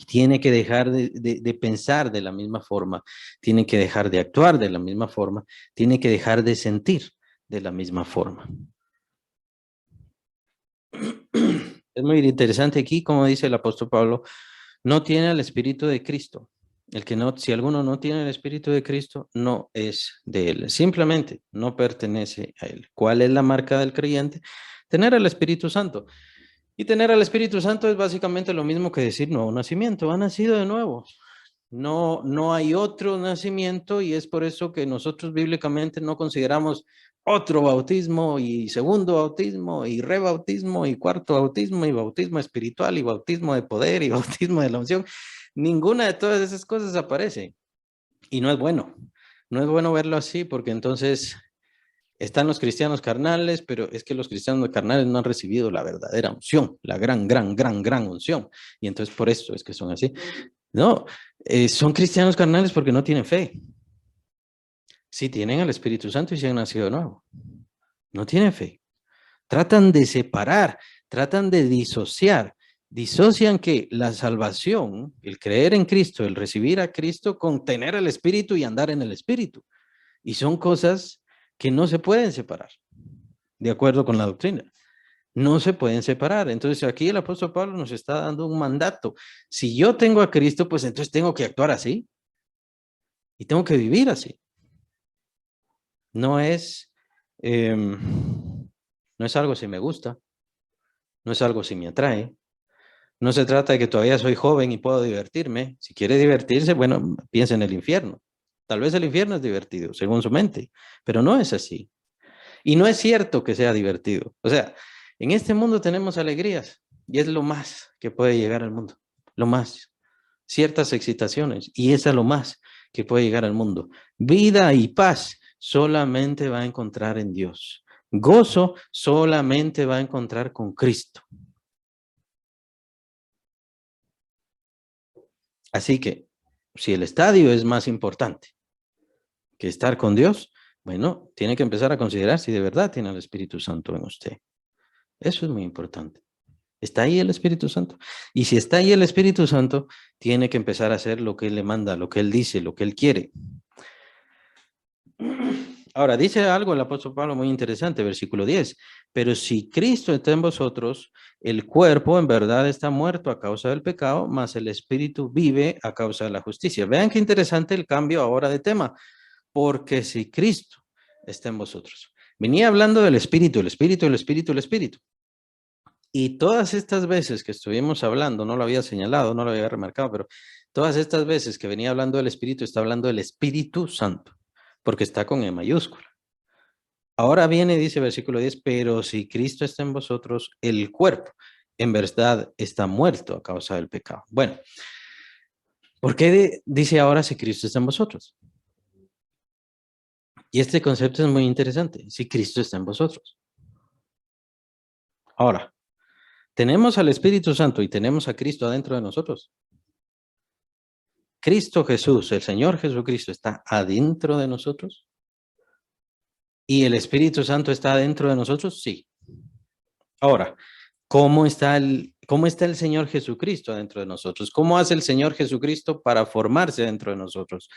Tiene que dejar de pensar de la misma forma, tiene que dejar de actuar de la misma forma, tiene que dejar de sentir de la misma forma. Es muy interesante aquí, como dice el apóstol Pablo, no tiene el Espíritu de Cristo. Si alguno no tiene el Espíritu de Cristo, no es de él. Simplemente no pertenece a él. ¿Cuál es la marca del creyente? Tener el Espíritu Santo. Y tener al Espíritu Santo es básicamente lo mismo que decir nuevo nacimiento. Ha nacido de nuevo. No, no hay otro nacimiento y es por eso que nosotros bíblicamente no consideramos otro bautismo y segundo bautismo y rebautismo y cuarto bautismo y bautismo espiritual y bautismo de poder y bautismo de la unción. Ninguna de todas esas cosas aparece y no es bueno. No es bueno verlo así porque entonces están los cristianos carnales, pero es que los cristianos carnales no han recibido la verdadera unción, la gran unción. Y entonces por eso es que son así. No, son cristianos carnales porque no tienen fe. Sí tienen al Espíritu Santo y se han nacido de nuevo. No tienen fe. Tratan de separar, tratan de disociar. Disocian que la salvación, el creer en Cristo, el recibir a Cristo con tener el Espíritu y andar en el Espíritu. Y son cosas que no se pueden separar, de acuerdo con la doctrina. No se pueden separar. Entonces aquí el apóstol Pablo nos está dando un mandato. Si yo tengo a Cristo, pues entonces tengo que actuar así y tengo que vivir así. No es, no es algo si me gusta, no es algo si me atrae. No se trata de que todavía soy joven y puedo divertirme. Si quiere divertirse, bueno, piensa en el infierno. Tal vez el infierno es divertido, según su mente, pero no es así. Y no es cierto que sea divertido. O sea, en este mundo tenemos alegrías y es lo más que puede llegar al mundo. Lo más. Ciertas excitaciones y es a lo más que puede llegar al mundo. Vida y paz solamente va a encontrar en Dios. Gozo solamente va a encontrar con Cristo. Así que si el estadio es más importante que estar con Dios, bueno, tiene que empezar a considerar si de verdad tiene el Espíritu Santo en usted. Eso es muy importante. Está ahí el Espíritu Santo. Y si está ahí el Espíritu Santo, tiene que empezar a hacer lo que Él le manda, lo que Él dice, lo que Él quiere. Ahora, dice algo el apóstol Pablo muy interesante, versículo 10. Pero si Cristo está en vosotros, el cuerpo en verdad está muerto a causa del pecado, mas el Espíritu vive a causa de la justicia. Vean qué interesante el cambio ahora de tema. Porque si Cristo está en vosotros. Venía hablando del Espíritu, el Espíritu, el Espíritu, el Espíritu. Y todas estas veces que estuvimos hablando, no lo había señalado, no lo había remarcado, pero todas estas veces que venía hablando del Espíritu, está hablando del Espíritu Santo, porque está con E mayúscula. Ahora viene, dice versículo 10, pero si Cristo está en vosotros, el cuerpo en verdad está muerto a causa del pecado. Bueno, ¿por qué dice ahora si Cristo está en vosotros? Y este concepto es muy interesante, si Cristo está en vosotros. Ahora, tenemos al Espíritu Santo y tenemos a Cristo adentro de nosotros. Cristo Jesús, el Señor Jesucristo, está adentro de nosotros. ¿Y el Espíritu Santo está adentro de nosotros? Sí. Ahora, ¿cómo está el Señor Jesucristo dentro de nosotros? ¿Cómo hace el Señor Jesucristo para formarse dentro de nosotros?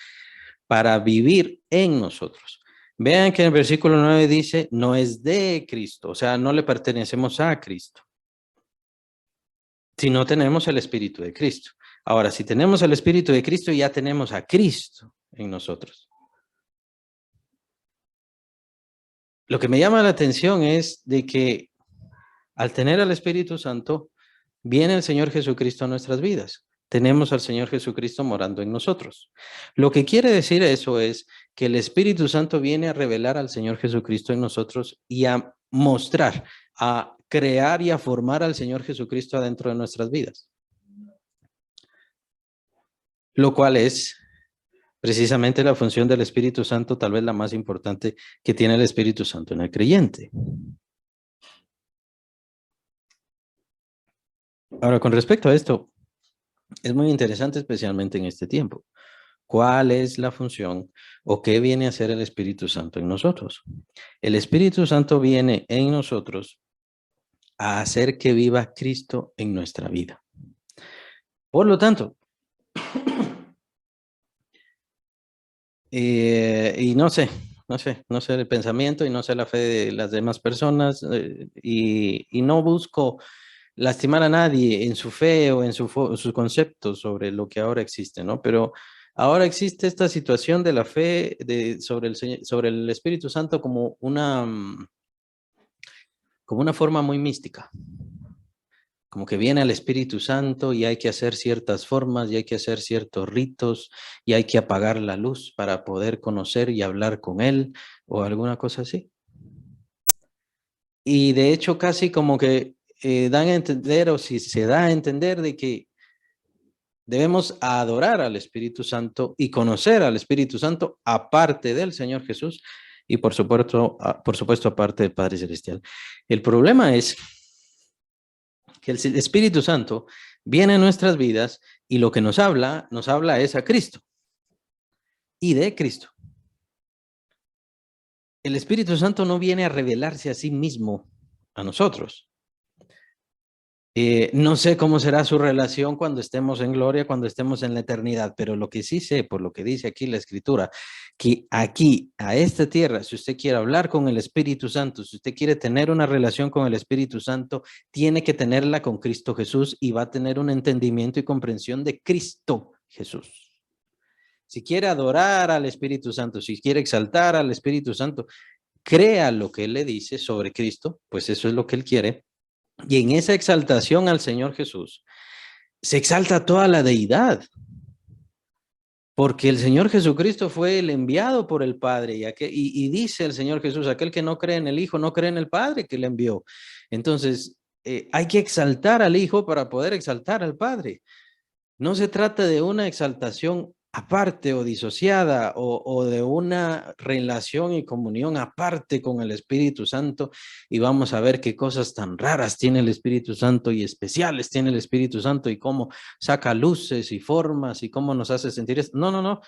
Para vivir en nosotros. Vean que en el versículo 9 dice, no es de Cristo, o sea, no le pertenecemos a Cristo, si no tenemos el Espíritu de Cristo. Ahora, si tenemos el Espíritu de Cristo, ya tenemos a Cristo en nosotros. Lo que me llama la atención es de que al tener al Espíritu Santo, viene el Señor Jesucristo a nuestras vidas. Tenemos al Señor Jesucristo morando en nosotros. Lo que quiere decir eso es que el Espíritu Santo viene a revelar al Señor Jesucristo en nosotros y a mostrar, a crear y a formar al Señor Jesucristo adentro de nuestras vidas. Lo cual es precisamente la función del Espíritu Santo, tal vez la más importante que tiene el Espíritu Santo en el creyente. Ahora, con respecto a esto, es muy interesante, especialmente en este tiempo. ¿Cuál es la función o qué viene a hacer el Espíritu Santo en nosotros? El Espíritu Santo viene en nosotros a hacer que viva Cristo en nuestra vida. Por lo tanto, y no sé el pensamiento y no sé la fe de las demás personas y no busco lastimar a nadie en su fe o en sus conceptos sobre lo que ahora existe, ¿no? Pero ahora existe esta situación de la fe sobre el Espíritu Santo como una forma muy mística. Como que viene el Espíritu Santo y hay que hacer ciertas formas y hay que hacer ciertos ritos y hay que apagar la luz para poder conocer y hablar con Él o alguna cosa así. Y de hecho casi como que dan a entender o si se da a entender de que debemos adorar al Espíritu Santo y conocer al Espíritu Santo aparte del Señor Jesús y por supuesto aparte del Padre Celestial. El problema es que el Espíritu Santo viene a nuestras vidas y lo que nos habla es a Cristo y de Cristo. El Espíritu Santo no viene a revelarse a sí mismo a nosotros. No sé cómo será su relación cuando estemos en gloria, cuando estemos en la eternidad, pero lo que sí sé, por lo que dice aquí la Escritura, que aquí, a esta tierra, si usted quiere hablar con el Espíritu Santo, si usted quiere tener una relación con el Espíritu Santo, tiene que tenerla con Cristo Jesús y va a tener un entendimiento y comprensión de Cristo Jesús. Si quiere adorar al Espíritu Santo, si quiere exaltar al Espíritu Santo, crea lo que Él le dice sobre Cristo, pues eso es lo que Él quiere. Y en esa exaltación al Señor Jesús, se exalta toda la deidad, porque el Señor Jesucristo fue el enviado por el Padre, y dice el Señor Jesús, aquel que no cree en el Hijo, no cree en el Padre que le envió. Entonces, hay que exaltar al Hijo para poder exaltar al Padre. No se trata de una exaltación aparte o disociada o de una relación y comunión aparte con el Espíritu Santo y vamos a ver qué cosas tan raras tiene el Espíritu Santo y especiales tiene el Espíritu Santo y cómo saca luces y formas y cómo nos hace sentir esto. No, no, no.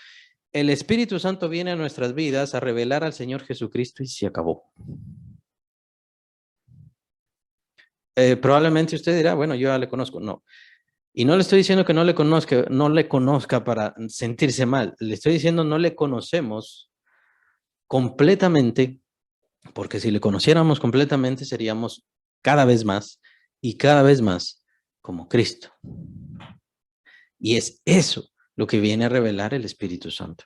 El Espíritu Santo viene a nuestras vidas a revelar al Señor Jesucristo y se acabó. Probablemente usted dirá, bueno, yo ya le conozco. No. Y no le estoy diciendo que no le conozca para sentirse mal. Le estoy diciendo no le conocemos completamente, porque si le conociéramos completamente seríamos cada vez más y cada vez más como Cristo. Y es eso lo que viene a revelar el Espíritu Santo.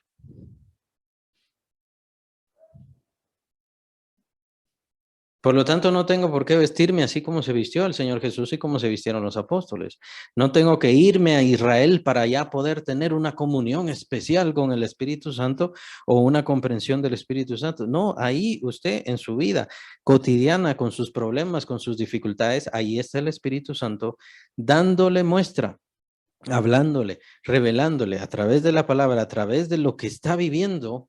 Por lo tanto, no tengo por qué vestirme así como se vistió el Señor Jesús y como se vistieron los apóstoles. No tengo que irme a Israel para ya poder tener una comunión especial con el Espíritu Santo o una comprensión del Espíritu Santo. No, ahí usted en su vida cotidiana, con sus problemas, con sus dificultades, ahí está el Espíritu Santo dándole muestra, hablándole, revelándole a través de la palabra, a través de lo que está viviendo.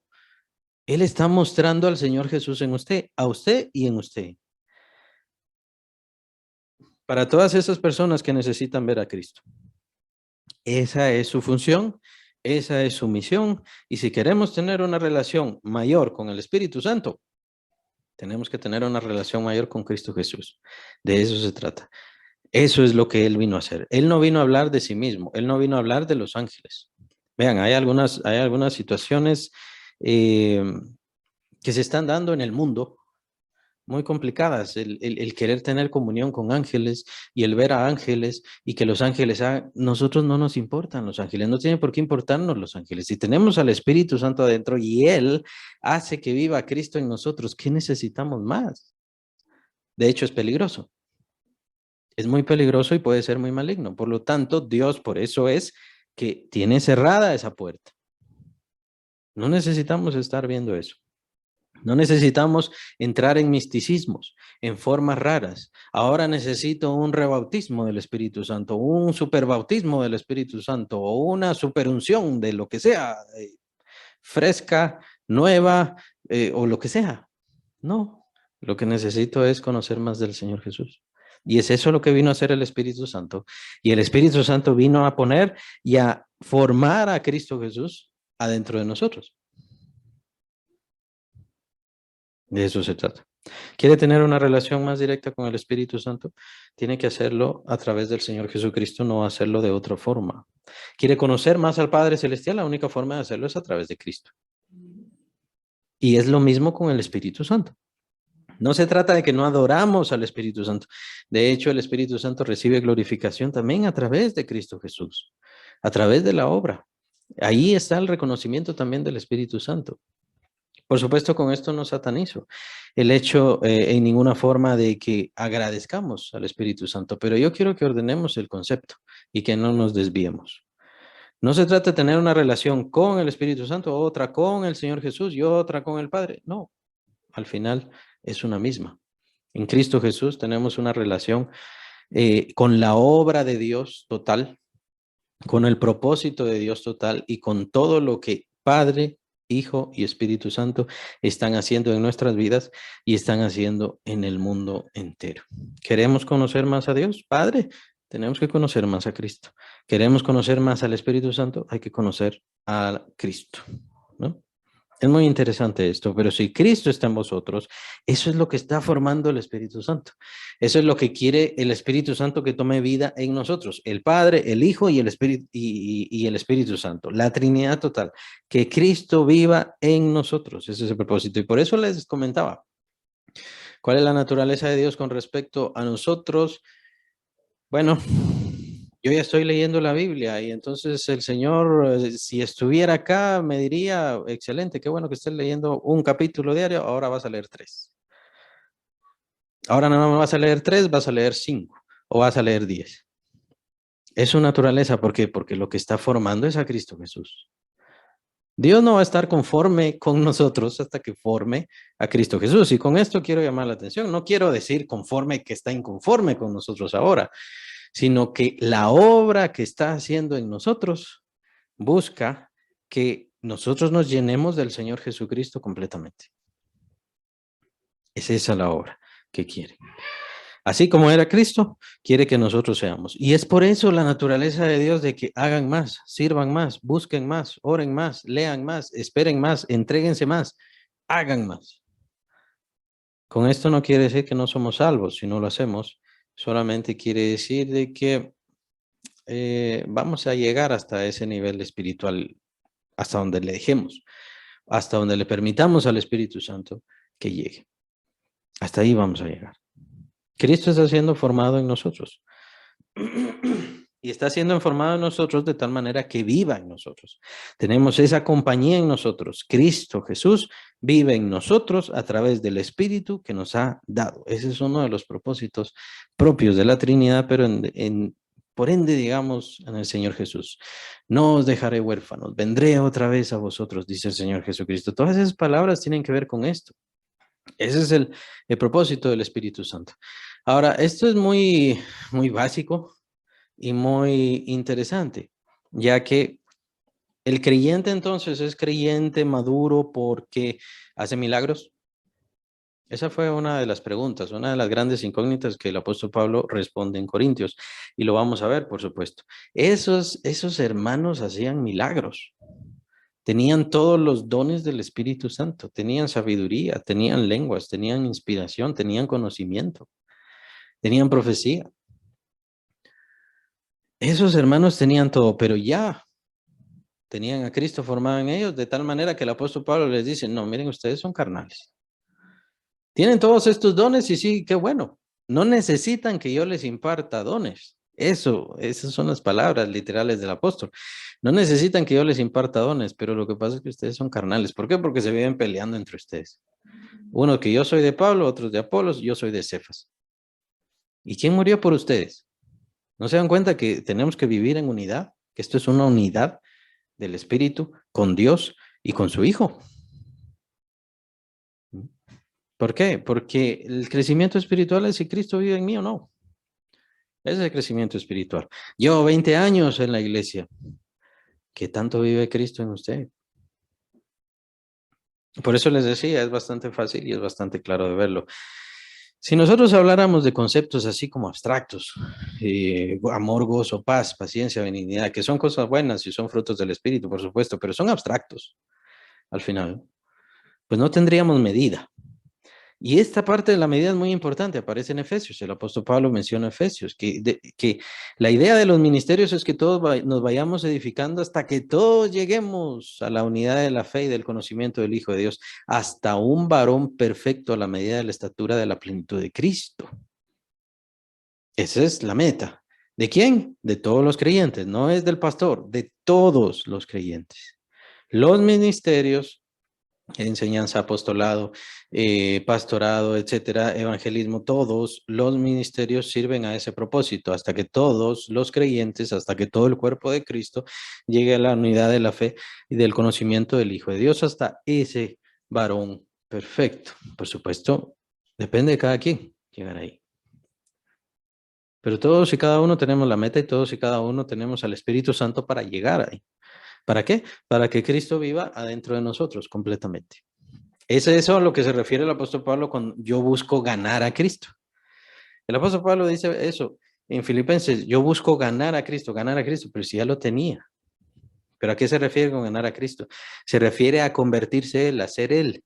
Él está mostrando al Señor Jesús en usted, a usted y en usted. Para todas esas personas que necesitan ver a Cristo. Esa es su función, esa es su misión. Y si queremos tener una relación mayor con el Espíritu Santo, tenemos que tener una relación mayor con Cristo Jesús. De eso se trata. Eso es lo que Él vino a hacer. Él no vino a hablar de sí mismo, Él no vino a hablar de los ángeles. Vean, hay algunas situaciones eh, que se están dando en el mundo muy complicadas, el querer tener comunión con ángeles y el ver a ángeles y que los ángeles, nosotros no nos importan los ángeles, no tiene por qué importarnos los ángeles. Si tenemos al Espíritu Santo adentro y Él hace que viva Cristo en nosotros, ¿qué necesitamos más? De hecho, es peligroso. Es muy peligroso y puede ser muy maligno. Por lo tanto, Dios por eso es que tiene cerrada esa puerta. No necesitamos estar viendo eso. No necesitamos entrar en misticismos, en formas raras. Ahora necesito un rebautismo del Espíritu Santo, un superbautismo del Espíritu Santo o una superunción de lo que sea, fresca, nueva o lo que sea. No, lo que necesito es conocer más del Señor Jesús. Y es eso lo que vino a hacer el Espíritu Santo. Y el Espíritu Santo vino a poner y a formar a Cristo Jesús adentro de nosotros. De eso se trata. ¿Quiere tener una relación más directa con el Espíritu Santo? Tiene que hacerlo a través del Señor Jesucristo, no hacerlo de otra forma. ¿Quiere conocer más al Padre Celestial? La única forma de hacerlo es a través de Cristo. Y es lo mismo con el Espíritu Santo. No se trata de que no adoramos al Espíritu Santo. De hecho, el Espíritu Santo recibe glorificación también a través de Cristo Jesús, a través de la obra. Ahí está el reconocimiento también del Espíritu Santo. Por supuesto, con esto no satanizo el hecho en ninguna forma de que agradezcamos al Espíritu Santo, pero yo quiero que ordenemos el concepto y que no nos desviemos. No se trata de tener una relación con el Espíritu Santo, otra con el Señor Jesús y otra con el Padre. No, al final es una misma. En Cristo Jesús tenemos una relación con la obra de Dios total, con el propósito de Dios total y con todo lo que Padre, Hijo y Espíritu Santo están haciendo en nuestras vidas y están haciendo en el mundo entero. ¿Queremos conocer más a Dios? Padre, tenemos que conocer más a Cristo. ¿Queremos conocer más al Espíritu Santo? Hay que conocer a Cristo, ¿no? Es muy interesante esto, pero si Cristo está en vosotros, eso es lo que está formando el Espíritu Santo. Eso es lo que quiere el Espíritu Santo que tome vida en nosotros. El Padre, el Hijo y el Espíritu Santo. La Trinidad total. Que Cristo viva en nosotros. Ese es el propósito. Y por eso les comentaba, ¿cuál es la naturaleza de Dios con respecto a nosotros? Bueno, yo ya estoy leyendo la Biblia y entonces el Señor, si estuviera acá, me diría, excelente, qué bueno que estés leyendo un capítulo diario, ahora vas a leer 3. Ahora no me vas a leer 3, vas a leer 5 o vas a leer 10. Es su naturaleza, ¿por qué? Porque lo que está formando es a Cristo Jesús. Dios no va a estar conforme con nosotros hasta que forme a Cristo Jesús. Y con esto quiero llamar la atención. No quiero decir conforme que está inconforme con nosotros ahora, sino que la obra que está haciendo en nosotros busca que nosotros nos llenemos del Señor Jesucristo completamente. Es esa la obra que quiere. Así como era Cristo, quiere que nosotros seamos. Y es por eso la naturaleza de Dios de que hagan más, sirvan más, busquen más, oren más, lean más, esperen más, entréguense más, hagan más. Con esto no quiere decir que no somos salvos si no lo hacemos, Solamente quiere decir de que vamos a llegar hasta ese nivel espiritual, hasta donde le dejemos, hasta donde le permitamos al Espíritu Santo que llegue. Hasta ahí vamos a llegar. Cristo está siendo formado en nosotros. Y está siendo formado en nosotros de tal manera que viva en nosotros. Tenemos esa compañía en nosotros. Cristo Jesús vive en nosotros a través del Espíritu que nos ha dado. Ese es uno de los propósitos propios de la Trinidad, pero por ende, digamos, en el Señor Jesús. No os dejaré huérfanos, vendré otra vez a vosotros, dice el Señor Jesucristo. Todas esas palabras tienen que ver con esto. Ese es el propósito del Espíritu Santo. Ahora, esto es muy, muy básico y muy interesante, ya que el creyente entonces es creyente maduro porque hace milagros. Esa fue una de las preguntas, una de las grandes incógnitas que el apóstol Pablo responde en Corintios, y lo vamos a ver, por supuesto. Esos hermanos hacían milagros. Tenían todos los dones del Espíritu Santo, tenían sabiduría, tenían lenguas, tenían inspiración, tenían conocimiento, tenían profecía. Esos hermanos tenían todo, pero ya tenían a Cristo formado en ellos, de tal manera que el apóstol Pablo les dice, no, miren, ustedes son carnales. Tienen todos estos dones y sí, qué bueno. No necesitan que yo les imparta dones. Esas son las palabras literales del apóstol. No necesitan que yo les imparta dones, pero lo que pasa es que ustedes son carnales. ¿Por qué? Porque se viven peleando entre ustedes. Uno que yo soy de Pablo, otros de Apolos, yo soy de Cefas. ¿Y quién murió por ustedes? ¿No se dan cuenta que tenemos que vivir en unidad? Que esto es una unidad del Espíritu con Dios y con su Hijo. ¿Por qué? Porque el crecimiento espiritual es si Cristo vive en mí o no. Ese es el crecimiento espiritual. Llevo 20 años en la iglesia. ¿Qué tanto vive Cristo en usted? Por eso les decía, es bastante fácil y es bastante claro de verlo. Si nosotros habláramos de conceptos así como abstractos, amor, gozo, paz, paciencia, benignidad, que son cosas buenas y son frutos del Espíritu, por supuesto, pero son abstractos al final, pues no tendríamos medida. Y esta parte de la medida es muy importante, aparece en Efesios, el apóstol Pablo menciona Efesios, que la idea de los ministerios es que todos nos vayamos edificando hasta que todos lleguemos a la unidad de la fe y del conocimiento del Hijo de Dios, hasta un varón perfecto a la medida de la estatura de la plenitud de Cristo. Esa es la meta. ¿De quién? De todos los creyentes, no es del pastor, de todos los creyentes. Los ministerios, enseñanza, apostolado, pastorado, etcétera, evangelismo, todos los ministerios sirven a ese propósito, hasta que todos los creyentes, hasta que todo el cuerpo de Cristo llegue a la unidad de la fe y del conocimiento del Hijo de Dios, hasta ese varón perfecto. Por supuesto, depende de cada quien llegar ahí. Pero todos y cada uno tenemos la meta y todos y cada uno tenemos al Espíritu Santo para llegar ahí. ¿Para qué? Para que Cristo viva adentro de nosotros completamente. Es eso a lo que se refiere el apóstol Pablo cuando yo busco ganar a Cristo. El apóstol Pablo dice eso en Filipenses, yo busco ganar a Cristo, pero si ya lo tenía. ¿Pero a qué se refiere con ganar a Cristo? Se refiere a convertirse él, a ser él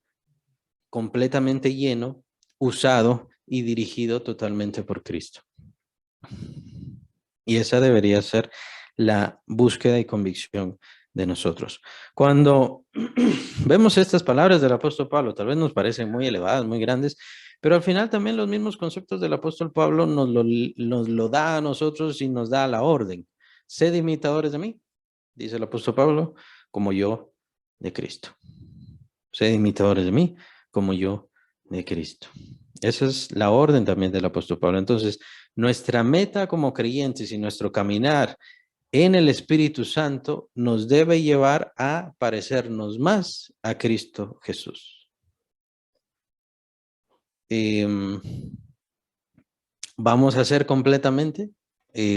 completamente lleno, usado y dirigido totalmente por Cristo. Y esa debería ser la búsqueda y convicción de nosotros. Cuando vemos estas palabras del apóstol Pablo, tal vez nos parecen muy elevadas, muy grandes, pero al final también los mismos conceptos del apóstol Pablo nos lo da a nosotros y nos da la orden. Sed imitadores de mí, dice el apóstol Pablo, como yo de Cristo. Sed imitadores de mí, como yo de Cristo. Esa es la orden también del apóstol Pablo. Entonces, nuestra meta como creyentes y nuestro caminar en el Espíritu Santo nos debe llevar a parecernos más a Cristo Jesús. Vamos a hacer completamente,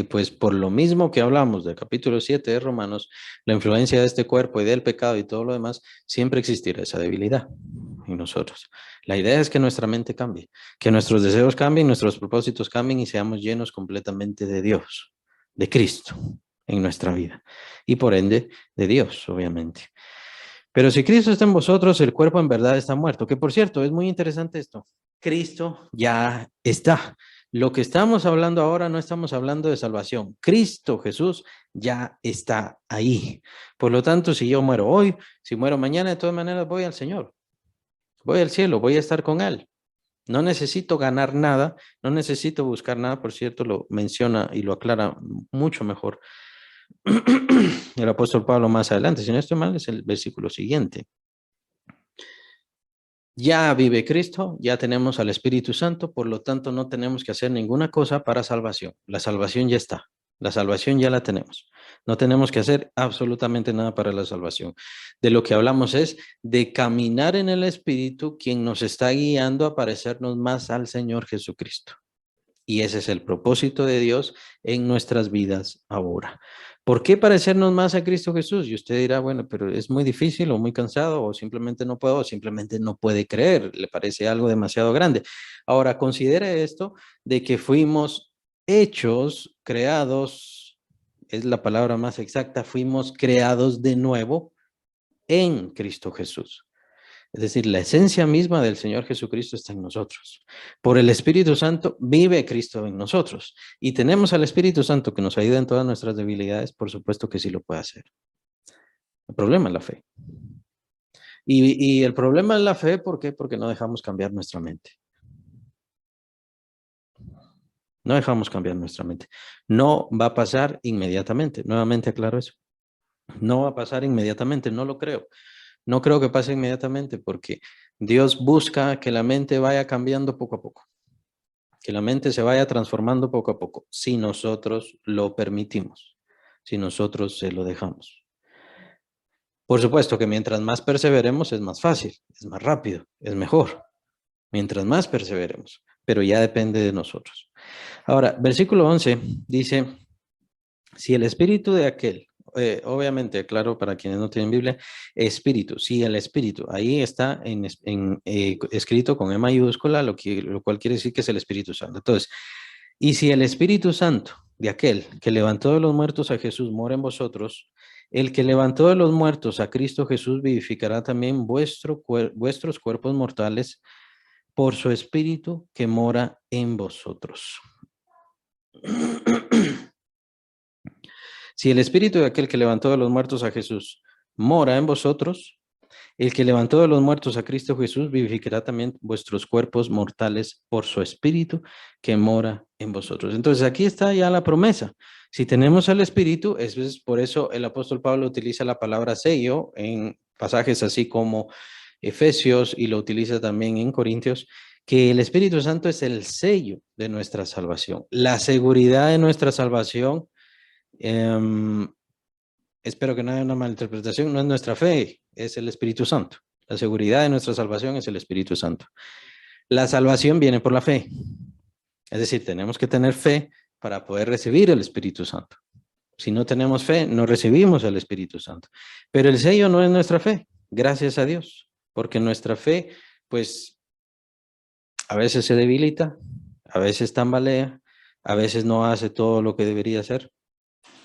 pues por lo mismo que hablamos del capítulo 7 de Romanos, la influencia de este cuerpo y del pecado y todo lo demás, siempre existirá esa debilidad en nosotros. La idea es que nuestra mente cambie, que nuestros deseos cambien, nuestros propósitos cambien y seamos llenos completamente de Dios, de Cristo en nuestra vida y por ende de Dios, obviamente. Pero si Cristo está en vosotros, el cuerpo en verdad está muerto. Que por cierto, es muy interesante esto. Cristo ya está. Lo que estamos hablando ahora no estamos hablando de salvación. Cristo Jesús ya está ahí. Por lo tanto, si yo muero hoy, si muero mañana, de todas maneras voy al Señor. Voy al cielo, voy a estar con Él. No necesito ganar nada, no necesito buscar nada. Por cierto, lo menciona y lo aclara mucho mejor el apóstol Pablo más adelante. Si no estoy mal, es el versículo siguiente. Ya vive Cristo, ya tenemos al Espíritu Santo, por lo tanto no tenemos que hacer ninguna cosa para salvación. La salvación ya está, la salvación ya la tenemos. No tenemos que hacer absolutamente nada para la salvación. De lo que hablamos es de caminar en el Espíritu, quien nos está guiando a parecernos más al Señor Jesucristo. Y ese es el propósito de Dios en nuestras vidas ahora. ¿Por qué parecernos más a Cristo Jesús? Y usted dirá, bueno, pero es muy difícil o muy cansado o simplemente no puedo o simplemente no puede creer, le parece algo demasiado grande. Ahora, considere esto de que fuimos hechos, creados, es la palabra más exacta, fuimos creados de nuevo en Cristo Jesús. Es decir, la esencia misma del Señor Jesucristo está en nosotros. Por el Espíritu Santo vive Cristo en nosotros. Y tenemos al Espíritu Santo que nos ayuda en todas nuestras debilidades, por supuesto que sí lo puede hacer. El problema es la fe. Y el problema es la fe, ¿por qué? Porque no dejamos cambiar nuestra mente. No dejamos cambiar nuestra mente. No va a pasar inmediatamente. Nuevamente aclaro eso. No va a pasar inmediatamente, no lo creo. No creo que pase inmediatamente porque Dios busca que la mente vaya cambiando poco a poco. Que la mente se vaya transformando poco a poco, si nosotros lo permitimos, si nosotros se lo dejamos. Por supuesto que mientras más perseveremos es más fácil, es más rápido, es mejor, mientras más perseveremos, pero ya depende de nosotros. Ahora, versículo 11 dice, si el espíritu de aquel, obviamente, claro, para quienes no tienen Biblia, espíritu, si el espíritu, ahí está escrito con E mayúscula, lo cual quiere decir que es el Espíritu Santo. Entonces, y si el Espíritu Santo de aquel que levantó de los muertos a Jesús mora en vosotros, el que levantó de los muertos a Cristo Jesús vivificará también vuestros cuerpos mortales por su Espíritu que mora en vosotros. Si el Espíritu de aquel que levantó de los muertos a Jesús mora en vosotros, el que levantó de los muertos a Cristo Jesús vivificará también vuestros cuerpos mortales por su Espíritu que mora en vosotros. Entonces aquí está ya la promesa. Si tenemos al Espíritu, es por eso el apóstol Pablo utiliza la palabra sello en pasajes así como Efesios y lo utiliza también en Corintios, que el Espíritu Santo es el sello de nuestra salvación. La seguridad de nuestra salvación, espero que no haya una malinterpretación, no es nuestra fe, es el Espíritu Santo. La seguridad de nuestra salvación es el Espíritu Santo. La salvación viene por la fe. Es decir, tenemos que tener fe para poder recibir el Espíritu Santo. Si no tenemos fe, no recibimos el Espíritu Santo. Pero el sello no es nuestra fe, gracias a Dios, porque nuestra fe, pues, a veces se debilita, a veces tambalea, a veces no hace todo lo que debería hacer.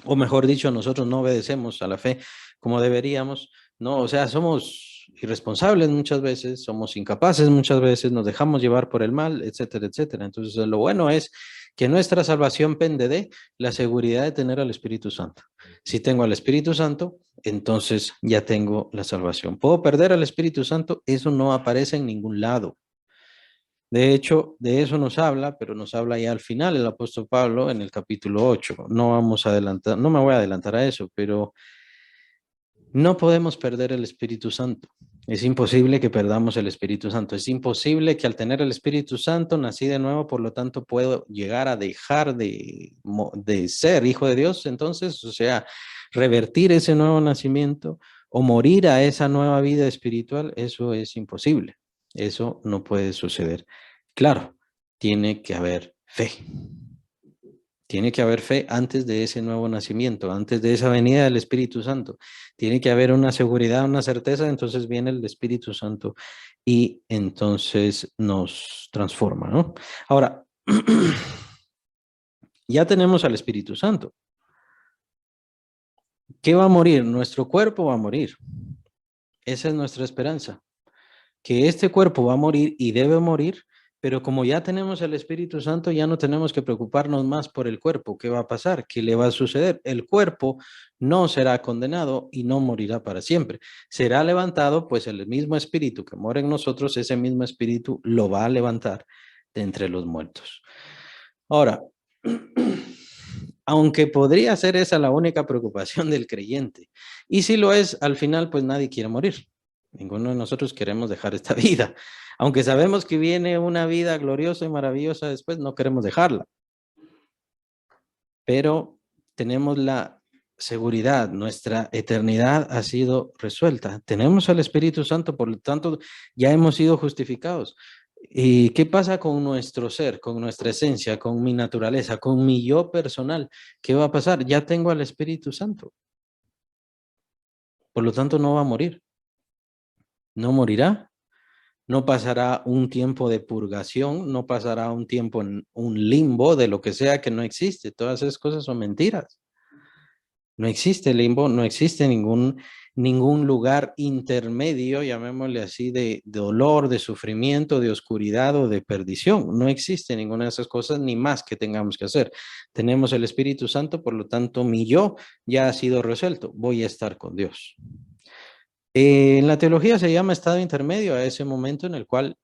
O mejor dicho, nosotros no obedecemos a la fe como deberíamos, ¿no? O sea, somos irresponsables muchas veces, somos incapaces muchas veces, nos dejamos llevar por el mal, etcétera, etcétera. Entonces, lo bueno es que nuestra salvación pende de la seguridad de tener al Espíritu Santo. Si tengo al Espíritu Santo, entonces ya tengo la salvación. ¿Puedo perder al Espíritu Santo? Eso no aparece en ningún lado. De hecho, de eso nos habla, pero nos habla ya al final el apóstol Pablo en el capítulo 8. No vamos a adelantar, no me voy a adelantar a eso, pero no podemos perder el Espíritu Santo. Es imposible que perdamos el Espíritu Santo. Es imposible que al tener el Espíritu Santo nací de nuevo, por lo tanto puedo llegar a dejar de ser hijo de Dios. Entonces, o sea, revertir ese nuevo nacimiento o morir a esa nueva vida espiritual, eso es imposible. Eso no puede suceder. Claro, tiene que haber fe. Tiene que haber fe antes de ese nuevo nacimiento, antes de esa venida del Espíritu Santo. Tiene que haber una seguridad, una certeza, entonces viene el Espíritu Santo y entonces nos transforma, ¿no? Ahora, ya tenemos al Espíritu Santo. ¿Qué va a morir? Nuestro cuerpo va a morir. Esa es nuestra esperanza. Que este cuerpo va a morir y debe morir, Pero como ya tenemos el Espíritu Santo, ya no tenemos que preocuparnos más por el cuerpo. ¿Qué va a pasar? ¿Qué le va a suceder? El cuerpo no será condenado y no morirá para siempre. Será levantado, pues el mismo Espíritu que mora en nosotros, ese mismo Espíritu lo va a levantar de entre los muertos. Ahora, aunque podría ser esa la única preocupación del creyente, y si lo es, al final, pues nadie quiere morir. Ninguno de nosotros queremos dejar esta vida. Aunque sabemos que viene una vida gloriosa y maravillosa después, no queremos dejarla. Pero tenemos la seguridad, nuestra eternidad ha sido resuelta. Tenemos al Espíritu Santo, por lo tanto, ya hemos sido justificados. ¿Y qué pasa con nuestro ser, con nuestra esencia, con mi naturaleza, con mi yo personal? ¿Qué va a pasar? Ya tengo al Espíritu Santo. Por lo tanto, no va a morir. No morirá. No pasará un tiempo de purgación, no pasará un tiempo en un limbo de lo que sea que no existe. Todas esas cosas son mentiras. No existe limbo, no existe ningún lugar intermedio, llamémosle así, de dolor, de sufrimiento, de oscuridad o de perdición. No existe ninguna de esas cosas, ni más que tengamos que hacer. Tenemos el Espíritu Santo, por lo tanto, mi yo ya ha sido resuelto. Voy a estar con Dios. En la teología se llama estado intermedio a ese momento en el cual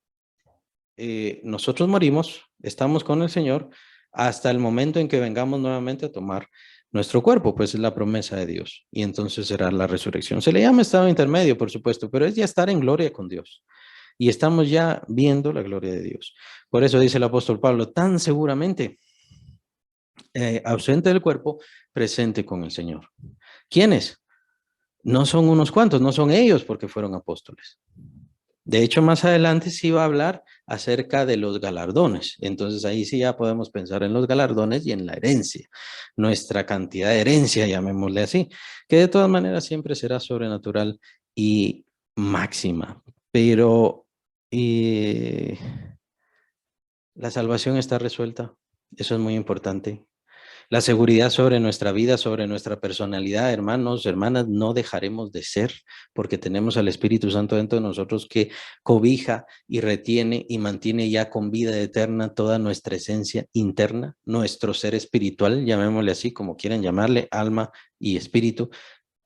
nosotros morimos, estamos con el Señor hasta el momento en que vengamos nuevamente a tomar nuestro cuerpo, pues es la promesa de Dios. Y entonces será la resurrección. Se le llama estado intermedio, por supuesto, pero es ya estar en gloria con Dios. Y estamos ya viendo la gloria de Dios. Por eso dice el apóstol Pablo, tan seguramente, ausente del cuerpo, presente con el Señor. ¿Quiénes? No son unos cuantos, no son ellos porque fueron apóstoles. De hecho, más adelante sí va a hablar acerca de los galardones. Entonces ahí sí ya podemos pensar en los galardones y en la herencia, nuestra cantidad de herencia, llamémosle así, que de todas maneras siempre será sobrenatural y máxima. Pero la salvación está resuelta. Eso es muy importante. La seguridad sobre nuestra vida, sobre nuestra personalidad, hermanos, hermanas, no dejaremos de ser porque tenemos al Espíritu Santo dentro de nosotros que cobija y retiene y mantiene ya con vida eterna toda nuestra esencia interna, nuestro ser espiritual, llamémosle así, como quieran llamarle, alma y espíritu,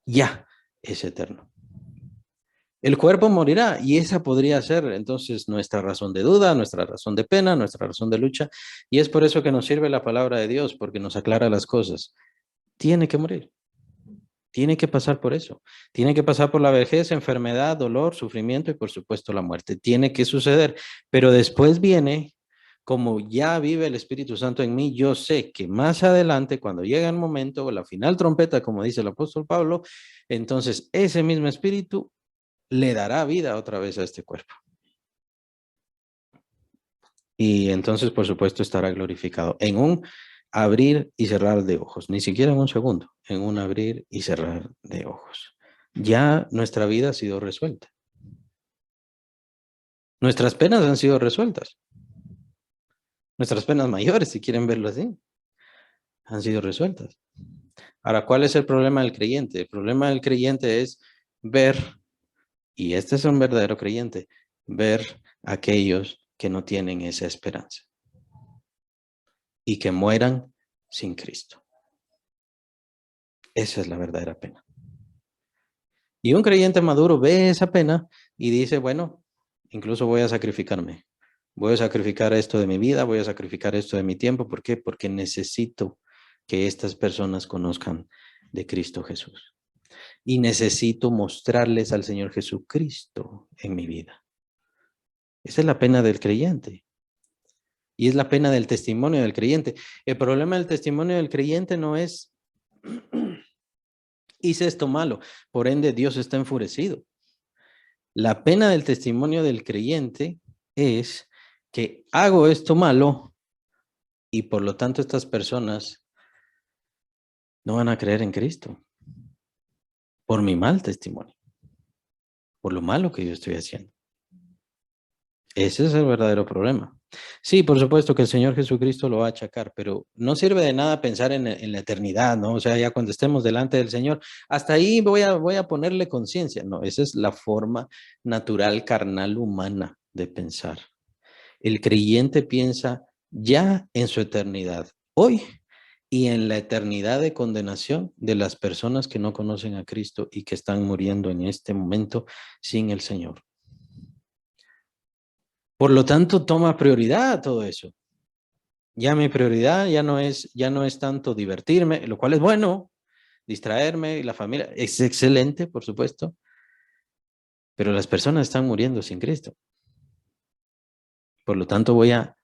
ya es eterno. El cuerpo morirá y esa podría ser entonces nuestra razón de duda, nuestra razón de pena, nuestra razón de lucha. Y es por eso que nos sirve la palabra de Dios, porque nos aclara las cosas. Tiene que morir, tiene que pasar por eso. Tiene que pasar por la vejez, enfermedad, dolor, sufrimiento y por supuesto la muerte. Tiene que suceder, pero después viene, como ya vive el Espíritu Santo en mí, yo sé que más adelante, cuando llega el momento, o la final trompeta, como dice el apóstol Pablo, entonces ese mismo Espíritu le dará vida otra vez a este cuerpo. Y entonces, por supuesto, estará glorificado en un abrir y cerrar de ojos, ni siquiera en un segundo, en un abrir y cerrar de ojos. Ya nuestra vida ha sido resuelta. Nuestras penas han sido resueltas. Nuestras penas mayores, si quieren verlo así, han sido resueltas. Ahora, ¿cuál es el problema del creyente? El problema del creyente es ver, y este es un verdadero creyente, ver a aquellos que no tienen esa esperanza y que mueran sin Cristo. Esa es la verdadera pena. Y un creyente maduro ve esa pena y dice, bueno, incluso voy a sacrificarme. Voy a sacrificar esto de mi vida, voy a sacrificar esto de mi tiempo. ¿Por qué? Porque necesito que estas personas conozcan de Cristo Jesús. Y necesito mostrarles al Señor Jesucristo en mi vida. Esa es la pena del creyente. Y es la pena del testimonio del creyente. El problema del testimonio del creyente no es hice esto malo, por ende Dios está enfurecido. La pena del testimonio del creyente es que hago esto malo y por lo tanto estas personas no van a creer en Cristo por mi mal testimonio, por lo malo que yo estoy haciendo. Ese es el verdadero problema. Sí, por supuesto que el Señor Jesucristo lo va a achacar, pero no sirve de nada pensar en la eternidad, ¿no? O sea, ya cuando estemos delante del Señor, hasta ahí voy a ponerle conciencia. No, esa es la forma natural, carnal, humana de pensar. El creyente piensa ya en su eternidad, hoy y en la eternidad de condenación de las personas que no conocen a Cristo y que están muriendo en este momento sin el Señor. Por lo tanto, toma prioridad a todo eso. Ya mi prioridad ya no es tanto divertirme, lo cual es bueno, distraerme y la familia es excelente, por supuesto, pero las personas están muriendo sin Cristo. Por lo tanto, voy a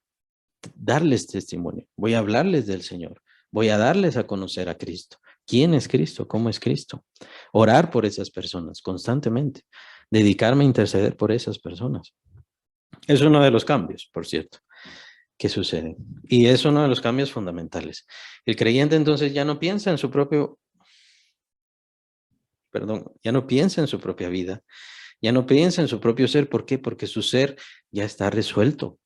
darles testimonio, voy a hablarles del Señor, voy a darles a conocer a Cristo. ¿Quién es Cristo? ¿Cómo es Cristo? Orar por esas personas constantemente, dedicarme a interceder por esas personas. Es uno de los cambios, por cierto, que suceden. Y es uno de los cambios fundamentales. El creyente entonces ya no piensa en su propio, ya no piensa en su propia vida, ya no piensa en su propio ser. ¿Por qué? Porque su ser ya está resuelto.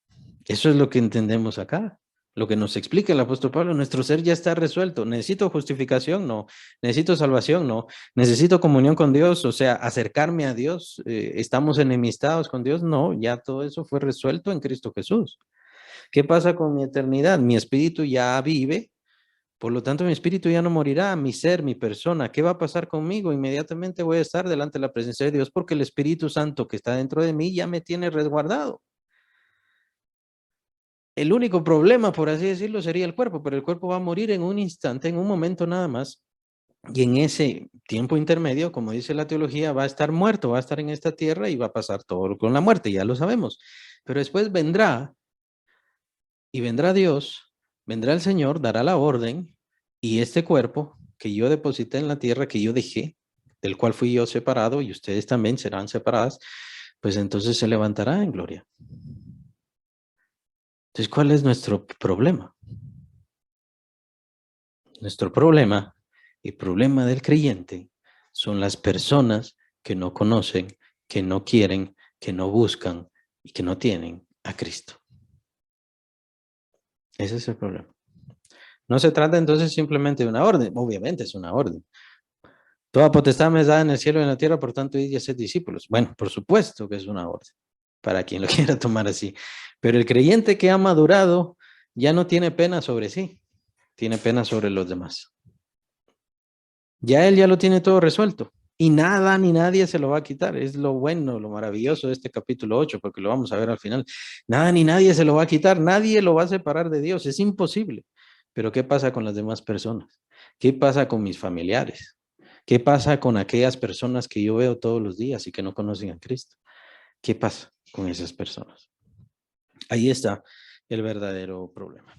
Eso es lo que entendemos acá. Lo que nos explica el apóstol Pablo, nuestro ser ya está resuelto. ¿Necesito justificación? No. ¿Necesito salvación? No. ¿Necesito comunión con Dios? O sea, acercarme a Dios. ¿Estamos enemistados con Dios? No, ya todo eso fue resuelto en Cristo Jesús. ¿Qué pasa con mi eternidad? Mi espíritu ya vive, por lo tanto mi espíritu ya no morirá, mi ser, mi persona. ¿Qué va a pasar conmigo? Inmediatamente voy a estar delante de la presencia de Dios porque el Espíritu Santo que está dentro de mí ya me tiene resguardado. El único problema, por así decirlo, sería el cuerpo, pero el cuerpo va a morir en un instante, en un momento nada más. Y en ese tiempo intermedio, como dice la teología, va a estar muerto, va a estar en esta tierra y va a pasar todo con la muerte, ya lo sabemos. Pero después vendrá y vendrá Dios, vendrá el Señor, dará la orden y este cuerpo que yo deposité en la tierra, que yo dejé, del cual fui yo separado y ustedes también serán separadas, pues entonces se levantará en gloria. Entonces, ¿cuál es nuestro problema? Nuestro problema, el problema del creyente, son las personas que no conocen, que no quieren, que no buscan y que no tienen a Cristo. Ese es el problema. No se trata entonces simplemente de una orden, obviamente es una orden. Toda potestad me es dada en el cielo y en la tierra, por tanto, id y haced discípulos. Bueno, por supuesto que es una orden, para quien lo quiera tomar así. Pero el creyente que ha madurado ya no tiene pena sobre sí, tiene pena sobre los demás. Ya él ya lo tiene todo resuelto y nada ni nadie se lo va a quitar. Es lo bueno, lo maravilloso de este capítulo 8, porque lo vamos a ver al final. Nada ni nadie se lo va a quitar, nadie lo va a separar de Dios, es imposible. Pero ¿qué pasa con las demás personas? ¿Qué pasa con mis familiares? ¿Qué pasa con aquellas personas que yo veo todos los días y que no conocen a Cristo? ¿Qué pasa con esas personas? Ahí está el verdadero problema.